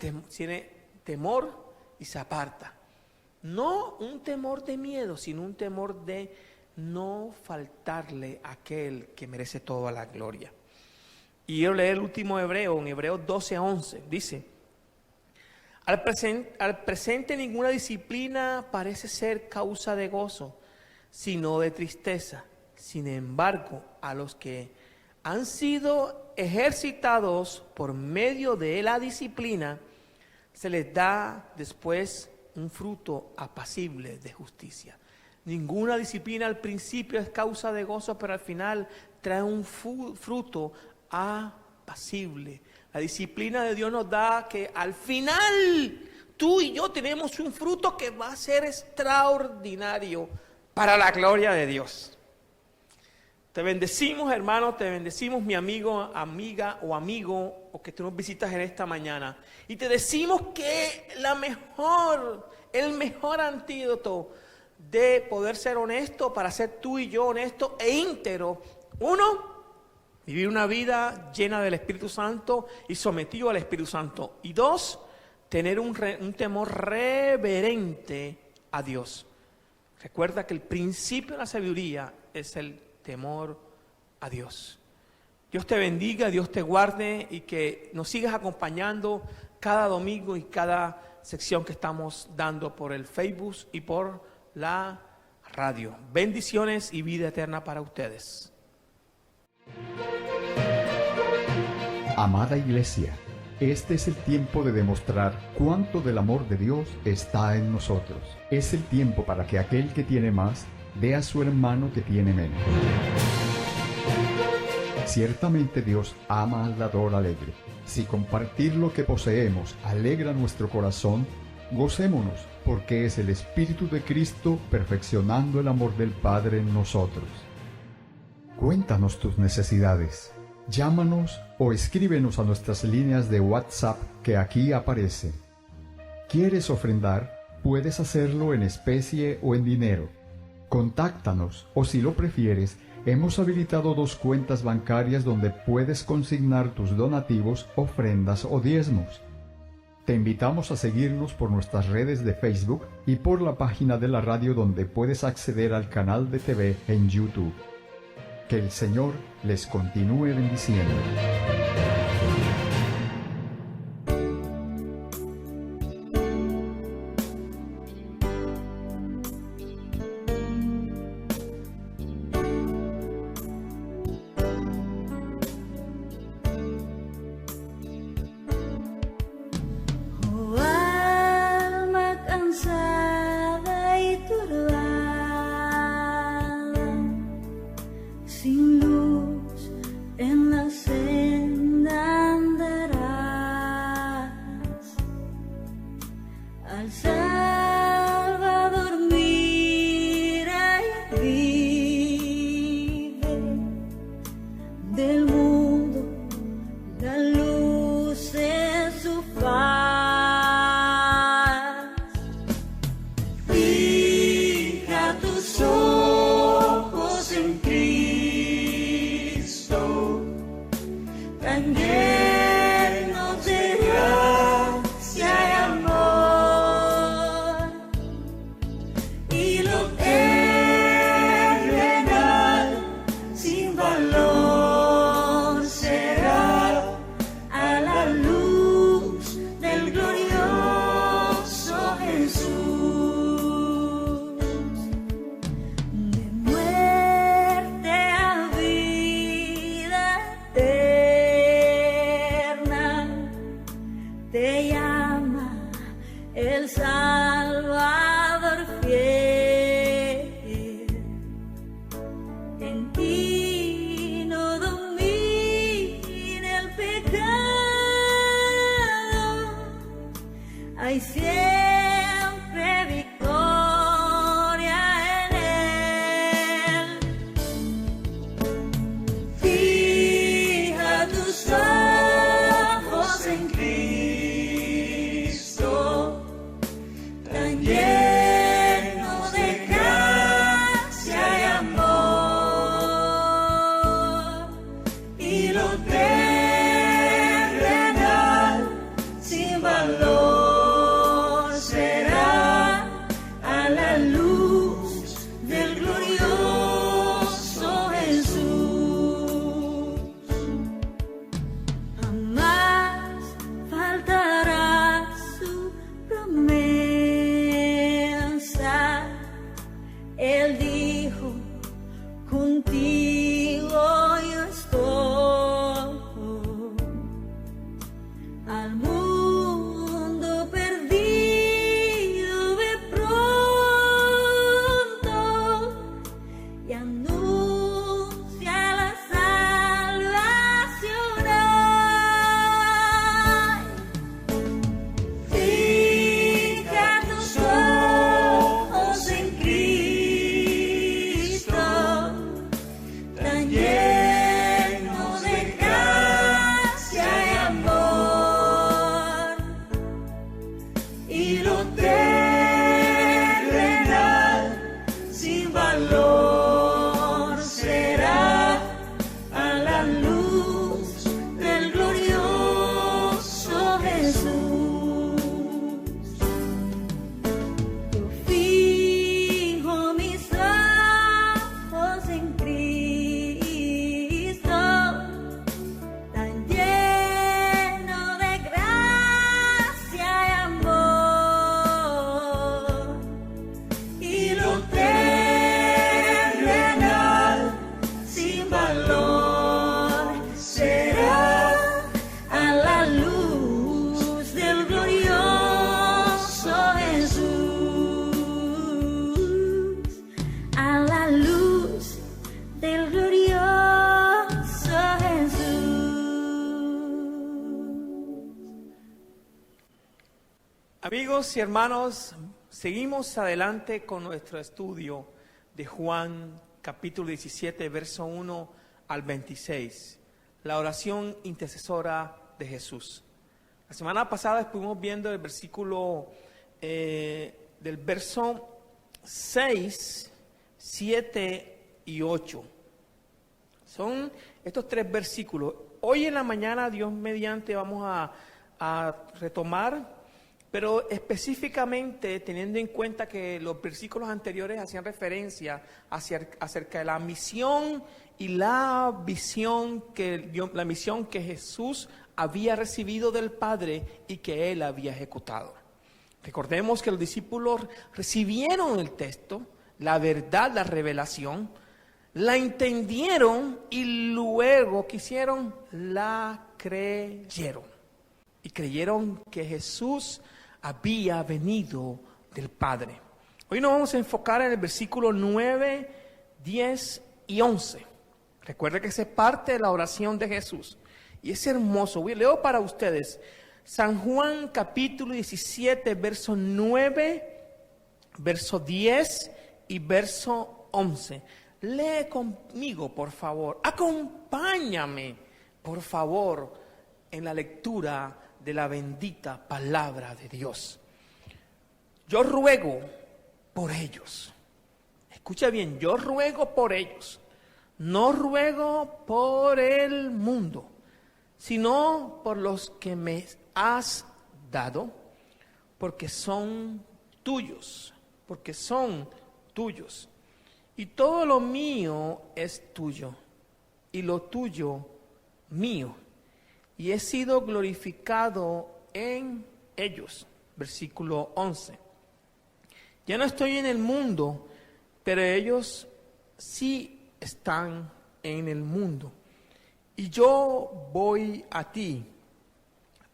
temor y se aparta. No un temor de miedo, sino un temor de no faltarle a aquel que merece toda la gloria. Y quiero leer el último Hebreo, en Hebreos 12:11, dice: al presente ninguna disciplina parece ser causa de gozo, sino de tristeza. Sin embargo, a los que han sido ejercitados por medio de la disciplina, se les da después un fruto apacible de justicia. Ninguna disciplina al principio es causa de gozo, pero al final trae un fruto apacible. La disciplina de Dios nos da que al final tú y yo tenemos un fruto que va a ser extraordinario para la gloria de Dios. Te bendecimos, hermano, te bendecimos, mi amigo, amiga o amigo, o que tú nos visitas en esta mañana. Y te decimos que el mejor antídoto de poder ser honesto, para ser tú y yo honestos e íntegro. Uno, vivir una vida llena del Espíritu Santo y sometido al Espíritu Santo. Y dos, tener un temor reverente a Dios. Recuerda que el principio de la sabiduría es el temor a Dios. Dios te bendiga, Dios te guarde y que nos sigas acompañando cada domingo y cada sección que estamos dando por el Facebook y por la radio. Bendiciones y vida eterna para ustedes. Amada Iglesia, este es el tiempo de demostrar cuánto del amor de Dios está en nosotros. Es el tiempo para que aquel que tiene más dé a su hermano que tiene menos. Ciertamente Dios ama al dador alegre. Si compartir lo que poseemos alegra nuestro corazón, gocémonos, porque es el Espíritu de Cristo perfeccionando el amor del Padre en nosotros. Cuéntanos tus necesidades. Llámanos o escríbenos a nuestras líneas de WhatsApp que aquí aparecen. ¿Quieres ofrendar? Puedes hacerlo en especie o en dinero. Contáctanos o, si lo prefieres, hemos habilitado 2 cuentas bancarias donde puedes consignar tus donativos, ofrendas o diezmos. Te invitamos a seguirnos por nuestras redes de Facebook y por la página de la radio, donde puedes acceder al canal de TV en YouTube. Que el Señor les continúe bendiciendo. Oh, alma cansada y turbada, sin luz en la senda andarás. Al Salvador mira y vive, del mundo la luz es su faz. Fija tus ojos en Cristo, tan llenos de gracia y amor, y lo terrenal sin valor será a la luz del glorioso Jesús. De muerte a vida eterna te llama el Salvador fiel. En ti no domina el pecado, hay siempre victoria en él. Fija tus ojos en Cristo, tan lleno de gracia y amor, y lo terrenal sin valor será a la luz del glorioso Jesús. Jamás faltará su promesa. Él dijo, contigo yo estoy. Al mundo perdido ve pronto y anuncia la salvación. Fija tus ojos en Cristo, Amigos y hermanos, seguimos adelante con nuestro estudio de Juan capítulo 17, verso 1 al 26, la oración intercesora de Jesús. La semana pasada estuvimos viendo el versículo del verso 6, 7 y 8. Son estos tres versículos. Hoy en la mañana, Dios mediante, vamos a retomar, pero específicamente teniendo en cuenta que los versículos anteriores hacían referencia acerca de la misión y la misión que Jesús había recibido del Padre y que Él había ejecutado. Recordemos que los discípulos recibieron el texto, la verdad, la revelación, la entendieron y luego quisieron, la creyeron. Y creyeron que Jesús había venido del Padre. Hoy nos vamos a enfocar en el versículo 9, 10 y 11. Recuerda que esa es parte de la oración de Jesús. Y es hermoso. Leo para ustedes San Juan capítulo 17, verso 9, verso 10 y verso 11. Lee conmigo, por favor. Acompáñame, por favor, en la lectura de la bendita palabra de Dios. Yo ruego por ellos. Escucha bien, yo ruego por ellos. No ruego por el mundo, sino por los que me has dado, porque son tuyos, Y todo lo mío es tuyo, y lo tuyo mío. Y he sido glorificado en ellos. Versículo 11. Ya no estoy en el mundo, pero ellos sí están en el mundo. Y yo voy a ti.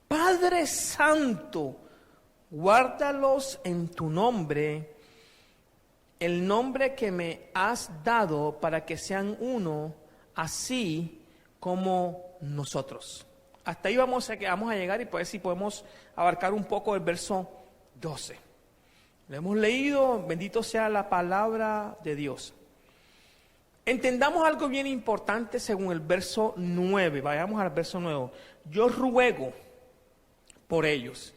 Padre Santo, guárdalos en tu nombre, el nombre que me has dado, para que sean uno, así como nosotros. Hasta ahí vamos a llegar y pues si podemos abarcar un poco el verso 12. Lo hemos leído, bendito sea la palabra de Dios. Entendamos algo bien importante según el verso 9. Vayamos al verso 9. Yo ruego por ellos.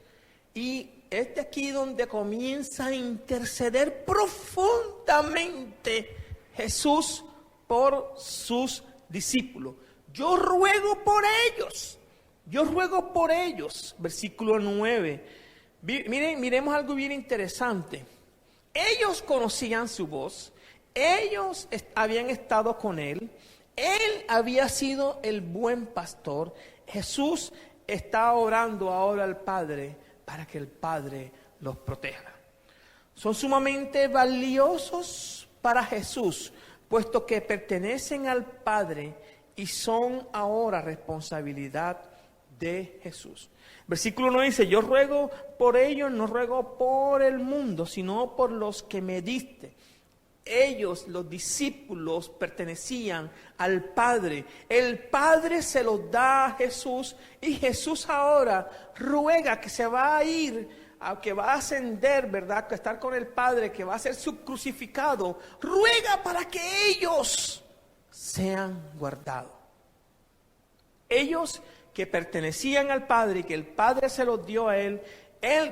Y es de aquí donde comienza a interceder profundamente Jesús por sus discípulos. Yo ruego por ellos. Yo ruego por ellos. Versículo 9. Miremos algo bien interesante. Ellos conocían su voz. Ellos habían estado con Él. Él había sido el buen pastor. Jesús está orando ahora al Padre para que el Padre los proteja. Son sumamente valiosos para Jesús, puesto que pertenecen al Padre y son ahora responsabilidad de Jesús. Versículo 9 dice, yo ruego por ellos, no ruego por el mundo, sino por los que me diste. Ellos, los discípulos, pertenecían al Padre. El Padre se los da a Jesús y Jesús ahora ruega que se va a ir, que va a ascender, ¿verdad? Que estar con el Padre, que va a ser crucificado. Ruega para que ellos sean guardados. Ellos que pertenecían al Padre y que el Padre se los dio a Él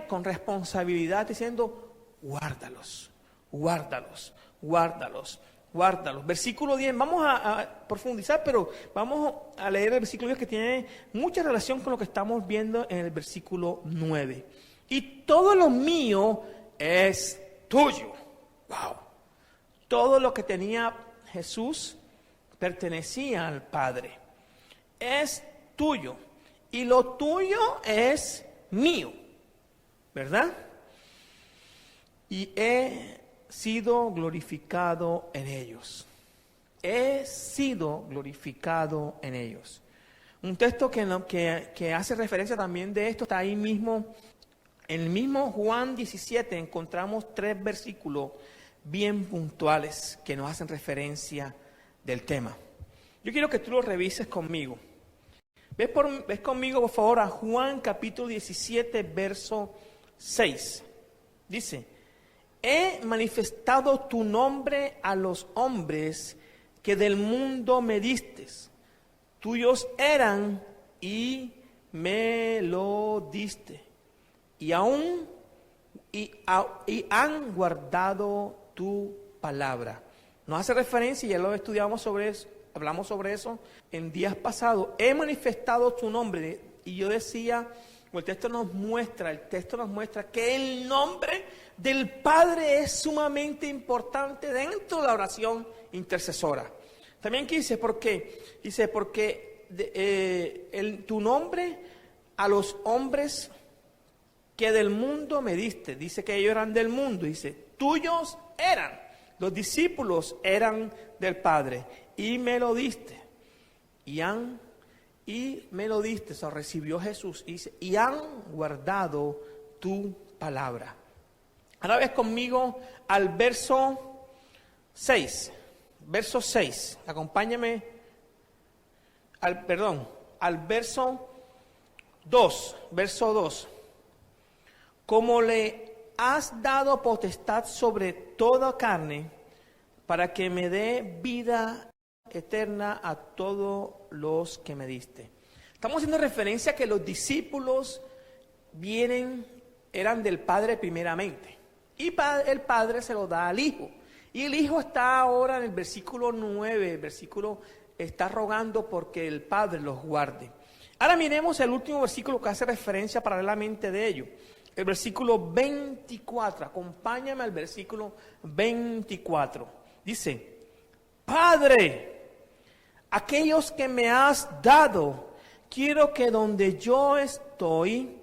con responsabilidad diciendo, guárdalos, guárdalos. Guárdalos, guárdalos. Versículo 10, vamos a profundizar, pero vamos a leer el versículo 10 que tiene mucha relación con lo que estamos viendo en el versículo 9. Y todo lo mío es tuyo. Wow. Todo lo que tenía Jesús pertenecía al Padre. Es tuyo. Y lo tuyo es mío. ¿Verdad? Y he sido glorificado en ellos. He sido glorificado en ellos. Un texto que hace referencia también de esto está ahí mismo. En el mismo Juan 17 encontramos 3 versículos bien puntuales que nos hacen referencia del tema. Yo quiero que tú lo revises conmigo. Ves conmigo, por favor, a Juan capítulo 17, verso 6. Dice, he manifestado tu nombre a los hombres que del mundo me distes. Tuyos eran y me lo diste. Y han guardado tu palabra. Nos hace referencia, ya lo estudiamos sobre eso, hablamos sobre eso en días pasados. He manifestado tu nombre. Y yo decía, el texto nos muestra que el nombre del Padre es sumamente importante dentro de la oración intercesora. También aquí dice, ¿por qué? Dice, porque tu nombre a los hombres que del mundo me diste. Dice que ellos eran del mundo. Dice, tuyos eran. Los discípulos eran del Padre. Y me lo diste. Y me lo diste. O sea, recibió Jesús. Y dice, y han guardado tu palabra. Ahora ves conmigo al verso 6. Verso 6. Acompáñame al verso 2. Verso 2. Como le has dado potestad sobre toda carne, para que me dé vida eterna a todos los que me diste. Estamos haciendo referencia a que los discípulos eran del Padre primeramente. Y el Padre se lo da al Hijo. Y el Hijo está ahora en el versículo 9, el versículo está rogando porque el Padre los guarde. Ahora miremos el último versículo que hace referencia paralelamente de ello. El versículo 24, acompáñame al versículo 24. Dice, Padre, aquellos que me has dado, quiero que donde yo estoy,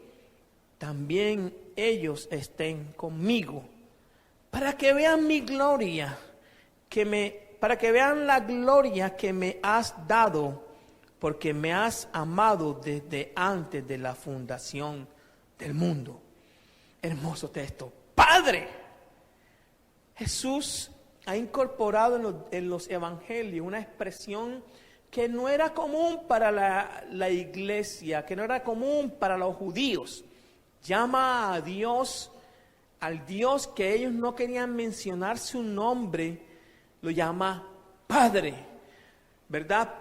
también ellos estén conmigo, para que vean mi gloria, para que vean la gloria que me has dado, porque me has amado desde antes de la fundación del mundo. Hermoso texto. Padre, Jesús ha incorporado en los evangelios una expresión que no era común para la iglesia, que no era común para los judíos. Llama a Dios, al Dios que ellos no querían mencionar su nombre, lo llama Padre, ¿verdad?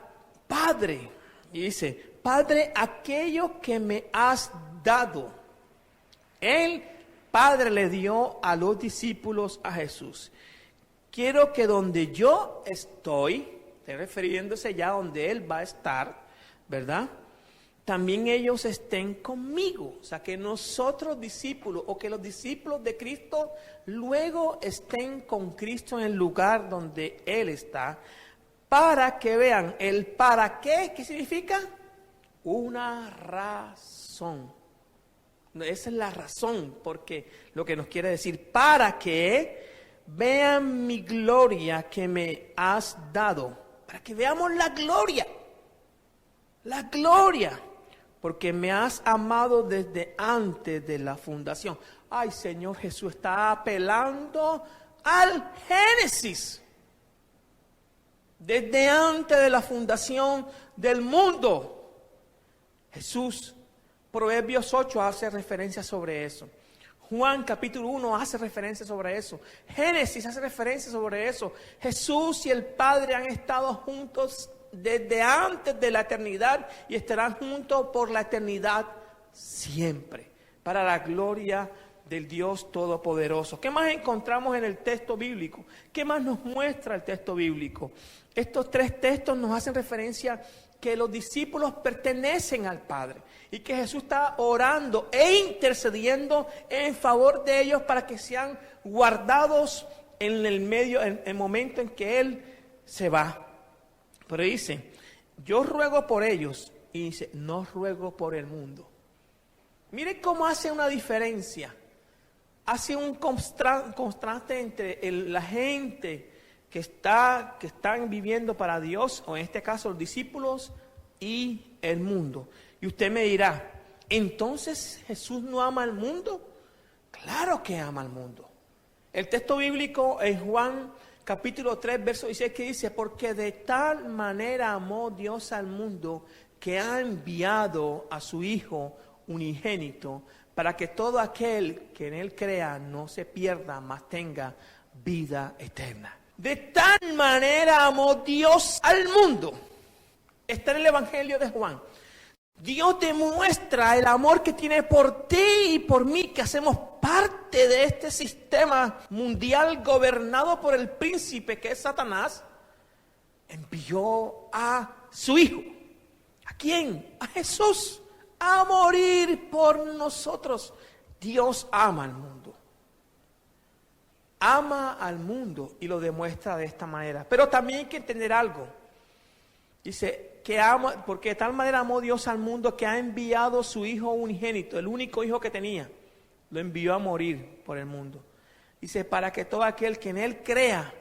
Padre. Y dice, Padre, aquello que me has dado. El Padre le dio a los discípulos a Jesús. Quiero que donde yo estoy, refiriéndose ya a donde Él va a estar, ¿verdad? También ellos estén conmigo. O sea, que nosotros discípulos, o que los discípulos de Cristo luego estén con Cristo en el lugar donde Él está, para que vean el para qué. ¿Qué significa? Una razón. Esa es la razón, porque lo que nos quiere decir, para que vean mi gloria que me has dado, para que veamos la gloria, porque me has amado desde antes de la fundación. Ay, Señor Jesús está apelando al Génesis, desde antes de la fundación del mundo. Jesús, Proverbios 8 hace referencia sobre eso. Juan capítulo 1 hace referencia sobre eso. Génesis hace referencia sobre eso. Jesús y el Padre han estado juntos desde antes de la eternidad y estarán juntos por la eternidad siempre, para la gloria del Dios Todopoderoso. ¿Qué más encontramos en el texto bíblico? ¿Qué más nos muestra el texto bíblico? Estos tres textos nos hacen referencia que los discípulos pertenecen al Padre y que Jesús está orando e intercediendo en favor de ellos para que sean guardados en el momento en que Él se va. Pero dice, yo ruego por ellos, y dice, no ruego por el mundo. Miren cómo hace una diferencia. Hace un contraste entre la gente que están viviendo para Dios, o en este caso los discípulos, y el mundo. Y usted me dirá, ¿entonces Jesús no ama al mundo? Claro que ama al mundo. El texto bíblico en Juan capítulo 3, verso 16, que dice, porque de tal manera amó Dios al mundo, que ha enviado a su Hijo unigénito, para que todo aquel que en Él crea no se pierda, mas tenga vida eterna. De tal manera amó Dios al mundo. Está en el Evangelio de Juan. Dios demuestra el amor que tiene por ti y por mí, que hacemos parte de este sistema mundial gobernado por el príncipe que es Satanás. Envió a su Hijo. ¿A quién? A Jesús. A morir por nosotros. Dios ama al mundo. Ama al mundo y lo demuestra de esta manera. Pero también hay que entender algo. Dice que ama, porque de tal manera amó Dios al mundo que ha enviado su Hijo unigénito, el único Hijo que tenía, lo envió a morir por el mundo. Dice, para que todo aquel que en Él crea,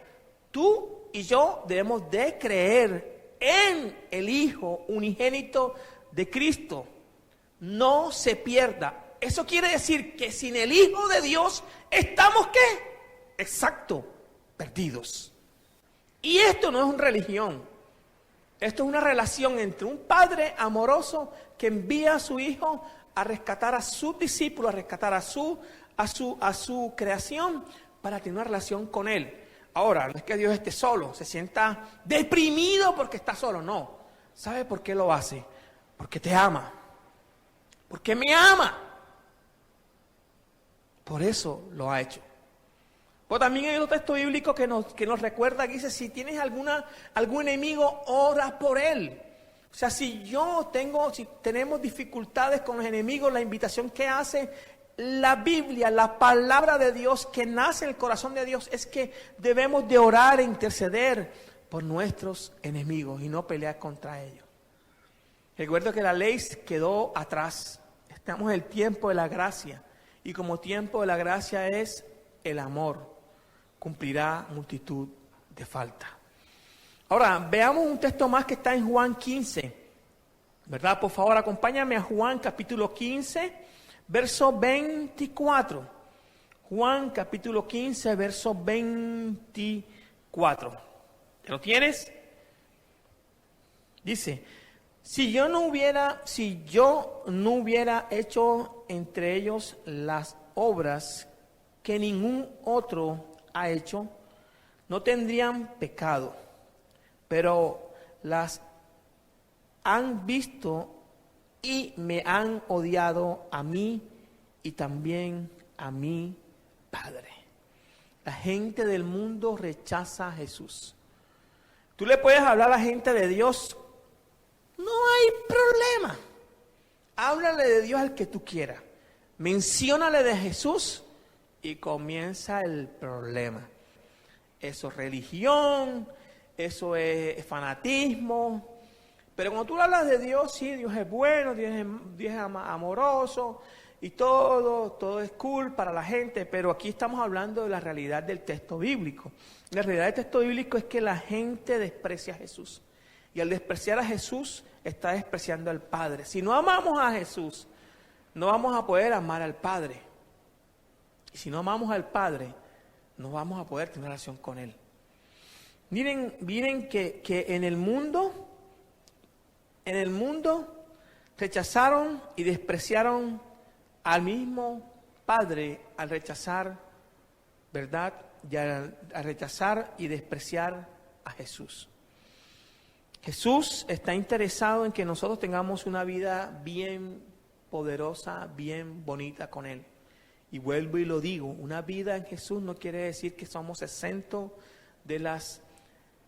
tú y yo debemos de creer en el Hijo unigénito de Cristo, no se pierda. Eso quiere decir que sin el Hijo de Dios estamos ¿qué? Exacto, perdidos. Y esto no es una religión. Esto es una relación entre un padre amoroso que envía a su hijo a rescatar a sus discípulos, a rescatar a su creación para tener una relación con él. Ahora, no es que Dios esté solo, se sienta deprimido porque está solo, no. ¿Sabe por qué lo hace? Porque te ama. Porque me ama. Por eso lo ha hecho. Pero también hay otro texto bíblico que nos recuerda, que dice, si tienes algún enemigo, ora por él. O sea, si tenemos dificultades con los enemigos, la invitación que hace la Biblia, la palabra de Dios que nace en el corazón de Dios, es que debemos de orar e interceder por nuestros enemigos y no pelear contra ellos. Recuerdo que la ley quedó atrás. Estamos en el tiempo de la gracia. Y como tiempo de la gracia es el amor, cumplirá multitud de falta. Ahora, veamos un texto más que está en Juan 15. ¿Verdad? Por favor, acompáñame a Juan capítulo 15, verso 24. Juan capítulo 15, verso 24. ¿Lo tienes? Dice, si yo no hubiera hecho entre ellos las obras que ningún otro ha hecho, no tendrían pecado, pero las han visto y me han odiado a mí y también a mi Padre. La gente del mundo rechaza a Jesús. Tú le puedes hablar a la gente de Dios, no hay problema. Háblale de Dios al que tú quieras. Menciónale de Jesús y comienza el problema. Eso es religión, eso es fanatismo. Pero cuando tú hablas de Dios, sí, Dios es bueno, Dios es amoroso y todo es cool para la gente. Pero aquí estamos hablando de la realidad del texto bíblico. La realidad del texto bíblico es que la gente desprecia a Jesús. Y al despreciar a Jesús, está despreciando al Padre. Si no amamos a Jesús, no vamos a poder amar al Padre. Y si no amamos al Padre, no vamos a poder tener relación con Él. Miren que en el mundo rechazaron y despreciaron al mismo Padre al rechazar, ¿verdad? Y al rechazar y despreciar a Jesús. Jesús está interesado en que nosotros tengamos una vida bien poderosa, bien bonita con Él. Y vuelvo y lo digo, una vida en Jesús no quiere decir que somos exentos de las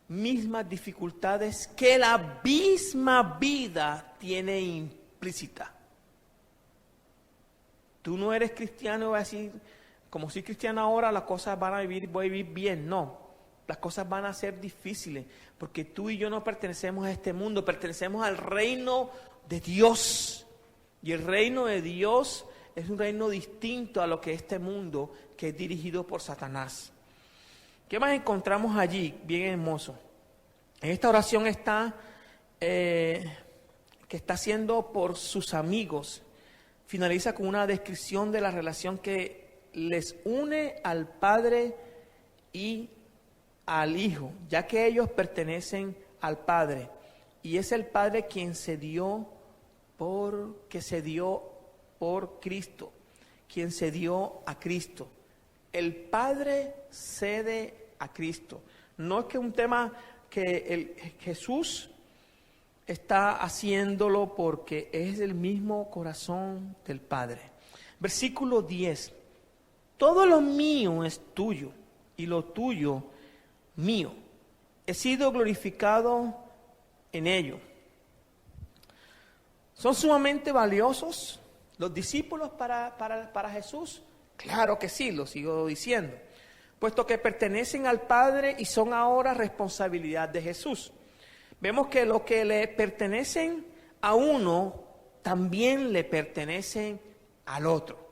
mismas dificultades que la misma vida tiene implícita. Tú no eres cristiano y vas a decir, como soy cristiano ahora, las cosas voy a vivir bien. No, las cosas van a ser difíciles, porque tú y yo no pertenecemos a este mundo, pertenecemos al reino de Dios. Y el reino de Dios es un reino distinto a lo que este mundo, que es dirigido por Satanás. ¿Qué más encontramos allí? Bien hermoso. En esta oración está, que está haciendo por sus amigos, finaliza con una descripción de la relación que les une al Padre y al Hijo, ya que ellos pertenecen al Padre. Y es el Padre quien se dio por Cristo. quien cedió a Cristo. El Padre cede a Cristo. No es que un tema que Jesús está haciéndolo porque es el mismo corazón del Padre. Versículo 10. Todo lo mío es tuyo y lo tuyo mío. He sido glorificado en ello. ¿Son sumamente valiosos los discípulos para Jesús? Claro que sí, lo sigo diciendo. Puesto que pertenecen al Padre y son ahora responsabilidad de Jesús. Vemos que lo que le pertenecen a uno, también le pertenecen al otro.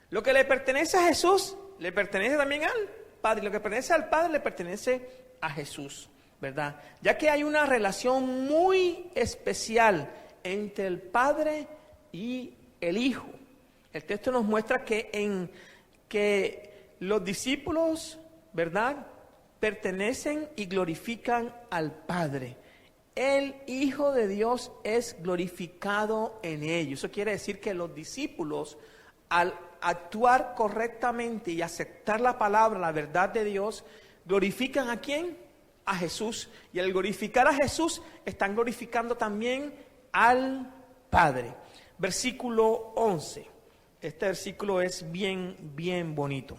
Lo que le pertenece a Jesús, le pertenece también al Padre. Lo que pertenece al Padre, le pertenece a Jesús, ¿verdad? Ya que hay una relación muy especial entre el Padre y el Hijo. El texto nos muestra que los discípulos, ¿verdad?, pertenecen y glorifican al Padre. El Hijo de Dios es glorificado en ellos. Eso quiere decir que los discípulos, al actuar correctamente y aceptar la palabra, la verdad de Dios, glorifican ¿a quién? A Jesús. Y al glorificar a Jesús, están glorificando también al Padre. Versículo 11. Este versículo es bien bonito.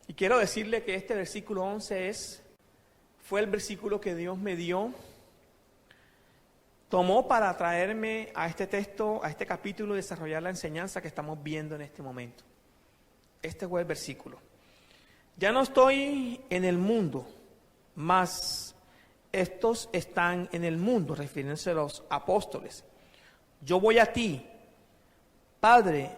Y quiero decirle que este versículo 11 fue el versículo que Dios me tomó para traerme a este texto, a este capítulo y desarrollar la enseñanza que estamos viendo en este momento. Este fue el versículo. Ya no estoy en el mundo, mas estos están en el mundo, refiriéndose a los apóstoles. Yo voy a ti, Padre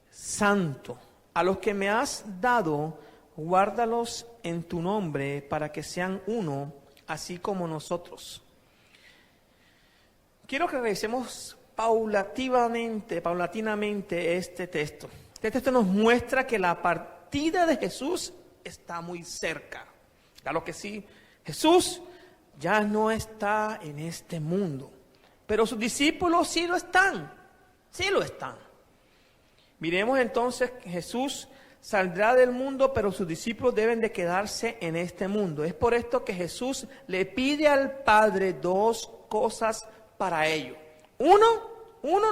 Santo, a los que me has dado, guárdalos en tu nombre para que sean uno, así como nosotros. Quiero que revisemos paulatinamente este texto. Este texto nos muestra que la partida de Jesús está muy cerca. Claro que sí, Jesús ya no está en este mundo, pero sus discípulos sí lo están. Miremos entonces que Jesús saldrá del mundo, pero sus discípulos deben de quedarse en este mundo. Es por esto que Jesús le pide al Padre dos cosas para ello.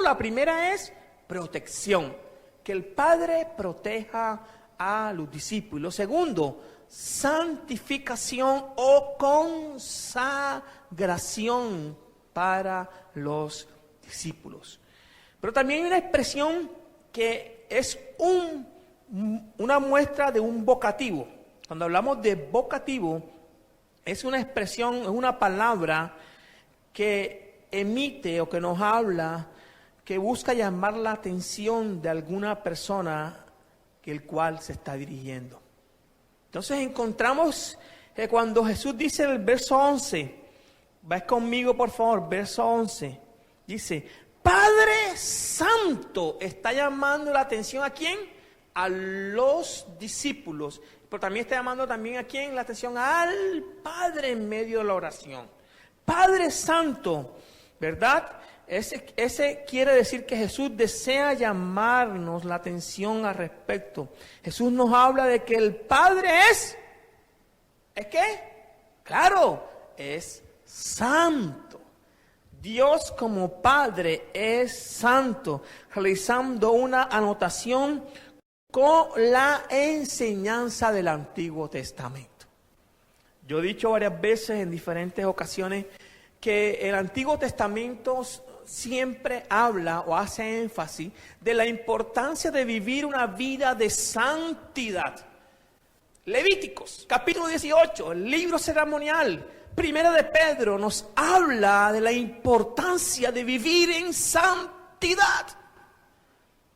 La primera es protección, que el Padre proteja a los discípulos. Segundo, santificación o consagración para los discípulos. Pero también hay una expresión que es una muestra de un vocativo. Cuando hablamos de vocativo, es una expresión, es una palabra que emite o que nos habla, que busca llamar la atención de alguna persona que el cual se está dirigiendo. Entonces encontramos que cuando Jesús dice en el verso 11, va conmigo por favor, verso 11, dice, Padre Santo, está llamando la atención ¿a quién? A los discípulos, pero también está llamando también ¿a quién? La atención al Padre en medio de la oración. Padre Santo, ¿verdad? Ese quiere decir que Jesús desea llamarnos la atención al respecto. Jesús nos habla de que el Padre ¿es qué? Claro, es santo. Dios como Padre es santo, realizando una anotación con la enseñanza del Antiguo Testamento. Yo he dicho varias veces en diferentes ocasiones que el Antiguo Testamento siempre habla o hace énfasis de la importancia de vivir una vida de santidad. Levíticos, capítulo 18, el libro ceremonial, Primera de Pedro, nos habla de la importancia de vivir en santidad.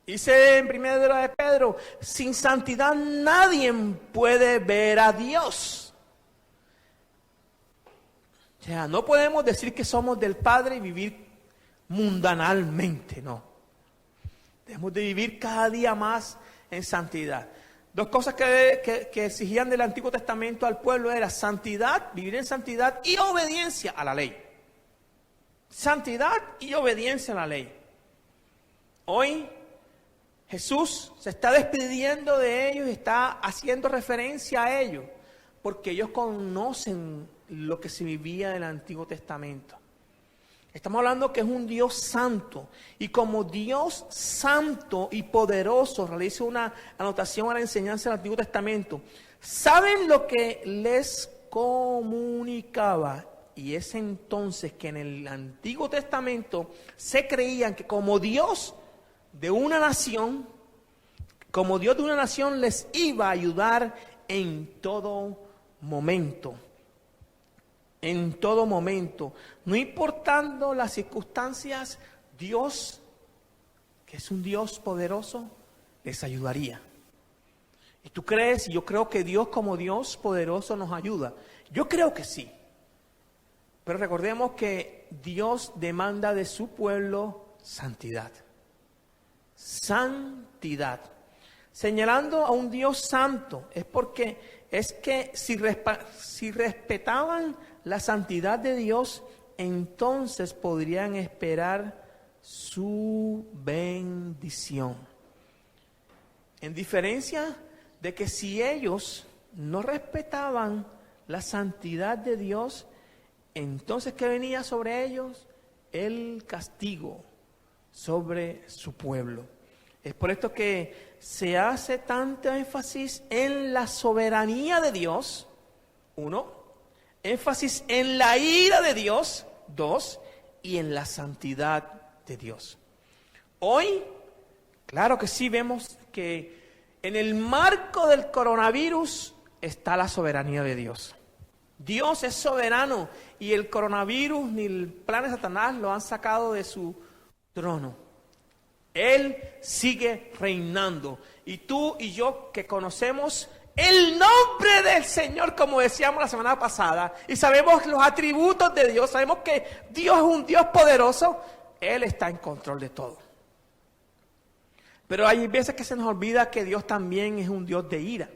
Dice en Primera de Pedro, sin santidad nadie puede ver a Dios. O sea, no podemos decir que somos del Padre y vivir mundanalmente, no. Debemos de vivir cada día más en santidad. Dos cosas que exigían del Antiguo Testamento al pueblo era santidad, vivir en santidad y obediencia a la ley. Santidad y obediencia a la ley. Hoy Jesús se está despidiendo de ellos y está haciendo referencia a ellos, porque ellos conocen lo que se vivía en el Antiguo Testamento. Estamos hablando que es un Dios santo, y como Dios santo y poderoso, realizo una anotación a la enseñanza del Antiguo Testamento. ¿Saben lo que les comunicaba? Y es entonces que en el Antiguo Testamento se creían que como Dios de una nación, les iba a ayudar en todo momento. En todo momento, no importando las circunstancias, Dios, que es un Dios poderoso, les ayudaría. ¿Y tú crees? Yo creo que Dios como Dios poderoso nos ayuda. Yo creo que sí. Pero recordemos que Dios demanda de su pueblo santidad. Santidad. Señalando a un Dios santo es porque es que si respetaban la santidad de Dios, entonces podrían esperar su bendición. En diferencia de que si ellos no respetaban la santidad de Dios, entonces ¿qué venía sobre ellos? El castigo sobre su pueblo. Es por esto que se hace tanto énfasis en la soberanía de Dios, 1, énfasis en la ira de Dios, 2, y en la santidad de Dios. Hoy, claro que sí, vemos que en el marco del coronavirus está la soberanía de Dios. Dios es soberano y el coronavirus ni el plan de Satanás lo han sacado de su trono. Él sigue reinando. Y tú y yo que conocemos el nombre del Señor, como decíamos la semana pasada, y sabemos los atributos de Dios, sabemos que Dios es un Dios poderoso, Él está en control de todo. Pero hay veces que se nos olvida que Dios también es un Dios de ira.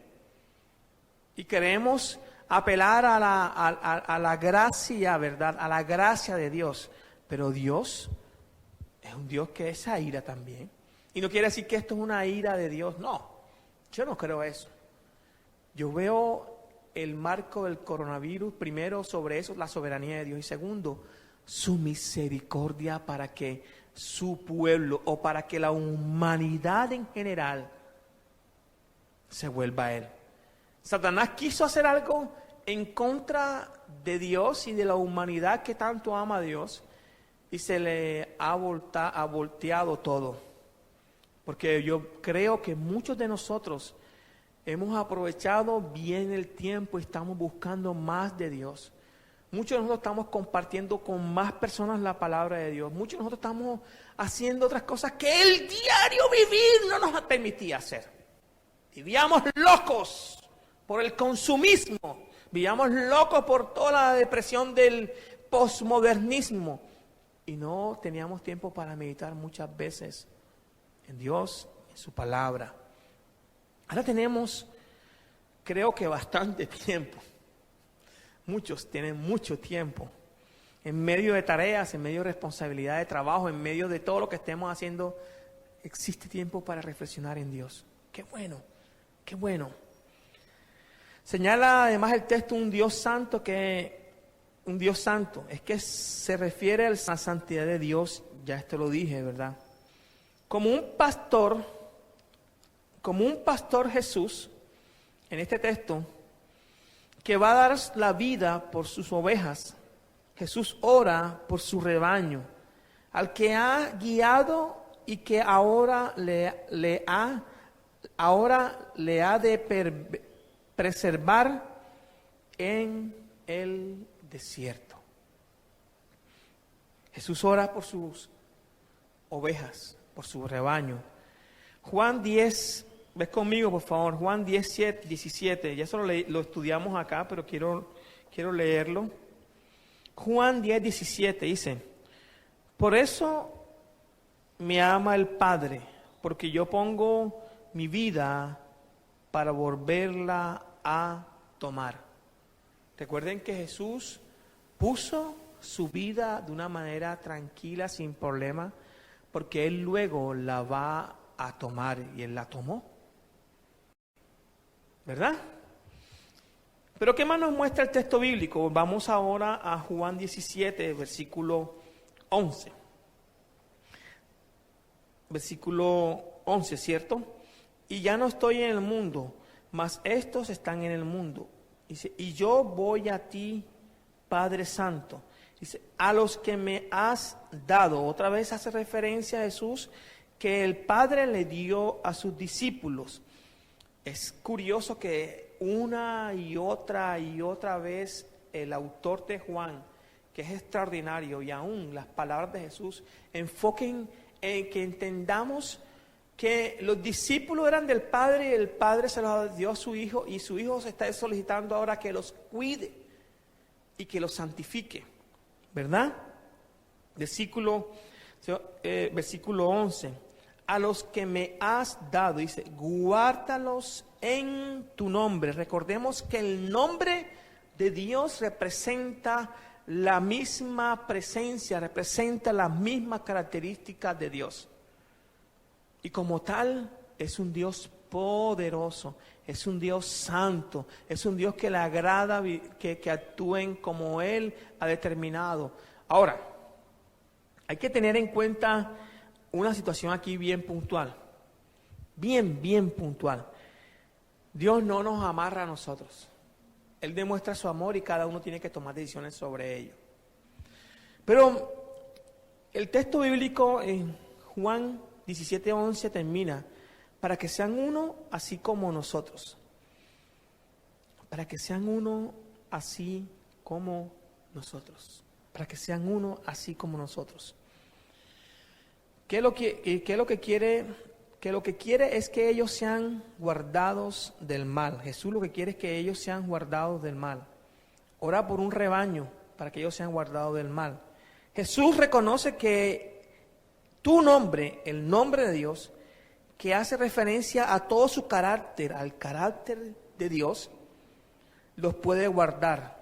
Y queremos apelar a la gracia, ¿verdad? A la gracia de Dios. Pero Dios es un Dios que es a ira también. Y no quiere decir que esto es una ira de Dios. No, yo no creo eso. Yo veo el marco del coronavirus, primero sobre eso, la soberanía de Dios. Y segundo, su misericordia para que su pueblo o para que la humanidad en general se vuelva a Él. Satanás quiso hacer algo en contra de Dios y de la humanidad que tanto ama a Dios y se le ha volteado todo. Porque yo creo que muchos de nosotros hemos aprovechado bien el tiempo y estamos buscando más de Dios. Muchos de nosotros estamos compartiendo con más personas la palabra de Dios. Muchos de nosotros estamos haciendo otras cosas que el diario vivir no nos permitía hacer. Vivíamos locos por el consumismo. Vivíamos locos por toda la depresión del posmodernismo. Y no teníamos tiempo para meditar muchas veces en Dios, en su palabra. Ahora tenemos, creo que bastante tiempo. Muchos tienen mucho tiempo. En medio de tareas, en medio de responsabilidad de trabajo, en medio de todo lo que estemos haciendo, existe tiempo para reflexionar en Dios. Qué bueno, qué bueno. Señala además el texto un Dios santo es que se refiere a la santidad de Dios, ya esto lo dije, ¿verdad? Como un pastor Jesús, en este texto, que va a dar la vida por sus ovejas. Jesús ora por su rebaño, al que ha guiado y que ahora le ha de preservar en el desierto. Jesús ora por sus ovejas, por su rebaño. Juan 10, ves conmigo por favor, Juan 10, 17, ya eso lo estudiamos acá, pero quiero leerlo. Juan 10, 17 dice: por eso me ama el Padre, porque yo pongo mi vida para volverla a tomar. Recuerden que Jesús puso su vida de una manera tranquila, sin problema, porque Él luego la va a tomar y Él la tomó. ¿Verdad? Pero ¿qué más nos muestra el texto bíblico? Vamos ahora a Juan 17, versículo 11. Versículo 11, ¿cierto? Y ya no estoy en el mundo, mas estos están en el mundo. Dice, y yo voy a ti, Padre Santo. Dice, a los que me has dado. Otra vez hace referencia a Jesús que el Padre le dio a sus discípulos. Es curioso que una y otra vez el autor de Juan, que es extraordinario, y aún las palabras de Jesús, enfoquen en que entendamos que los discípulos eran del Padre y el Padre se los dio a su Hijo y su Hijo se está solicitando ahora que los cuide y que los santifique, ¿verdad? Versículo 11, a los que me has dado, dice, guárdalos en tu nombre. Recordemos que el nombre de Dios representa la misma presencia, representa las mismas características de Dios. Y como tal, es un Dios poderoso, es un Dios santo, es un Dios que le agrada que actúen como Él ha determinado. Ahora, hay que tener en cuenta una situación aquí bien puntual, bien puntual. Dios no nos amarra a nosotros. Él demuestra su amor y cada uno tiene que tomar decisiones sobre ello. Pero el texto bíblico en Juan 17:11 termina, para que sean uno así como nosotros. Para que sean uno así como nosotros. Para que sean uno así como nosotros. ¿Qué es lo que quiere? Que lo que quiere es que ellos sean guardados del mal. Jesús lo que quiere es que ellos sean guardados del mal. Ora por un rebaño para que ellos sean guardados del mal. Jesús reconoce que tu nombre, el nombre de Dios, que hace referencia a todo su carácter, al carácter de Dios, los puede guardar.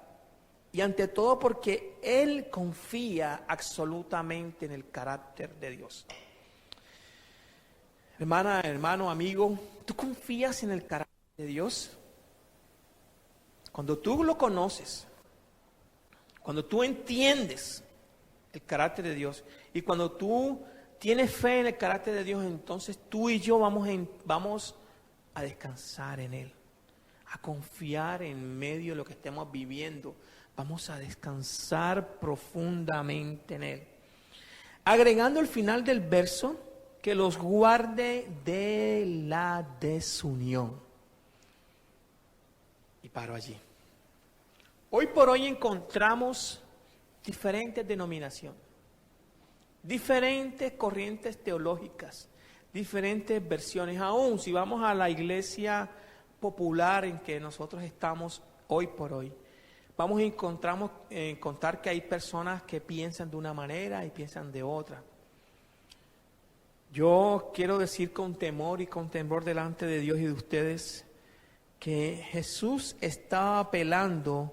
Y ante todo porque Él confía absolutamente en el carácter de Dios. Hermana, hermano, amigo, ¿tú confías en el carácter de Dios? Cuando tú lo conoces, cuando tú entiendes el carácter de Dios y cuando tú tienes fe en el carácter de Dios, entonces tú y yo vamos a descansar en Él, a confiar en medio de lo que estemos viviendo. Vamos a descansar profundamente en Él. Agregando el final del verso, que los guarde de la desunión. Y paro allí. Hoy por hoy encontramos diferentes denominaciones, diferentes corrientes teológicas, diferentes versiones. Aún si vamos a la iglesia popular en que nosotros estamos hoy por hoy, vamos a encontrar que hay personas que piensan de una manera y piensan de otra. Yo quiero decir con temor y con temor delante de Dios y de ustedes que Jesús estaba apelando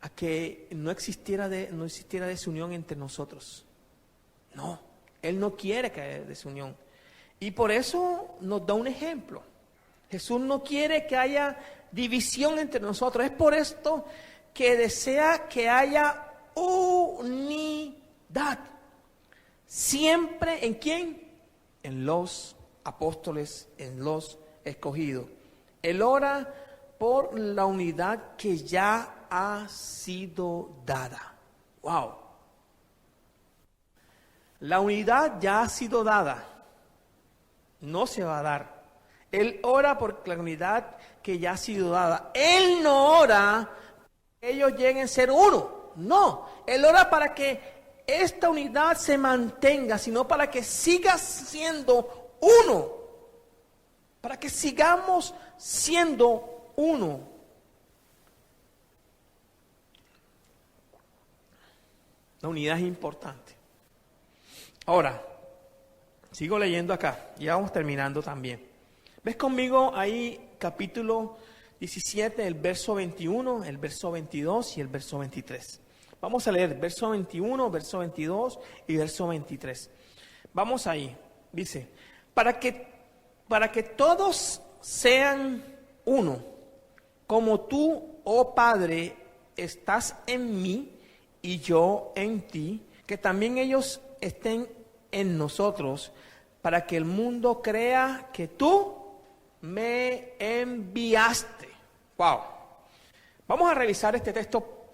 a que no existiera desunión entre nosotros. No, Él no quiere que haya desunión. Y por eso nos da un ejemplo. Jesús no quiere que haya división entre nosotros. Es por esto que desea que haya unidad. Siempre, ¿en quién? En los apóstoles, en los escogidos. Él ora por la unidad que ya ha sido dada. ¡Wow! La unidad ya ha sido dada. No se va a dar. Él ora por la unidad que ya ha sido dada. Él no ora que ellos lleguen a ser uno. No. Él ora para que esta unidad se mantenga, sino para que siga siendo uno. Para que sigamos siendo uno. La unidad es importante. Ahora, sigo leyendo acá. Ya vamos terminando también. ¿Ves conmigo ahí capítulo 17, el verso 21, el verso 22 y el verso 23? Vamos a leer verso 21, verso 22 y verso 23. Vamos ahí. Dice, para que todos sean uno, como tú, oh Padre, estás en mí y yo en ti, que también ellos estén en nosotros, para que el mundo crea que tú me enviaste. Wow. Vamos a revisar este texto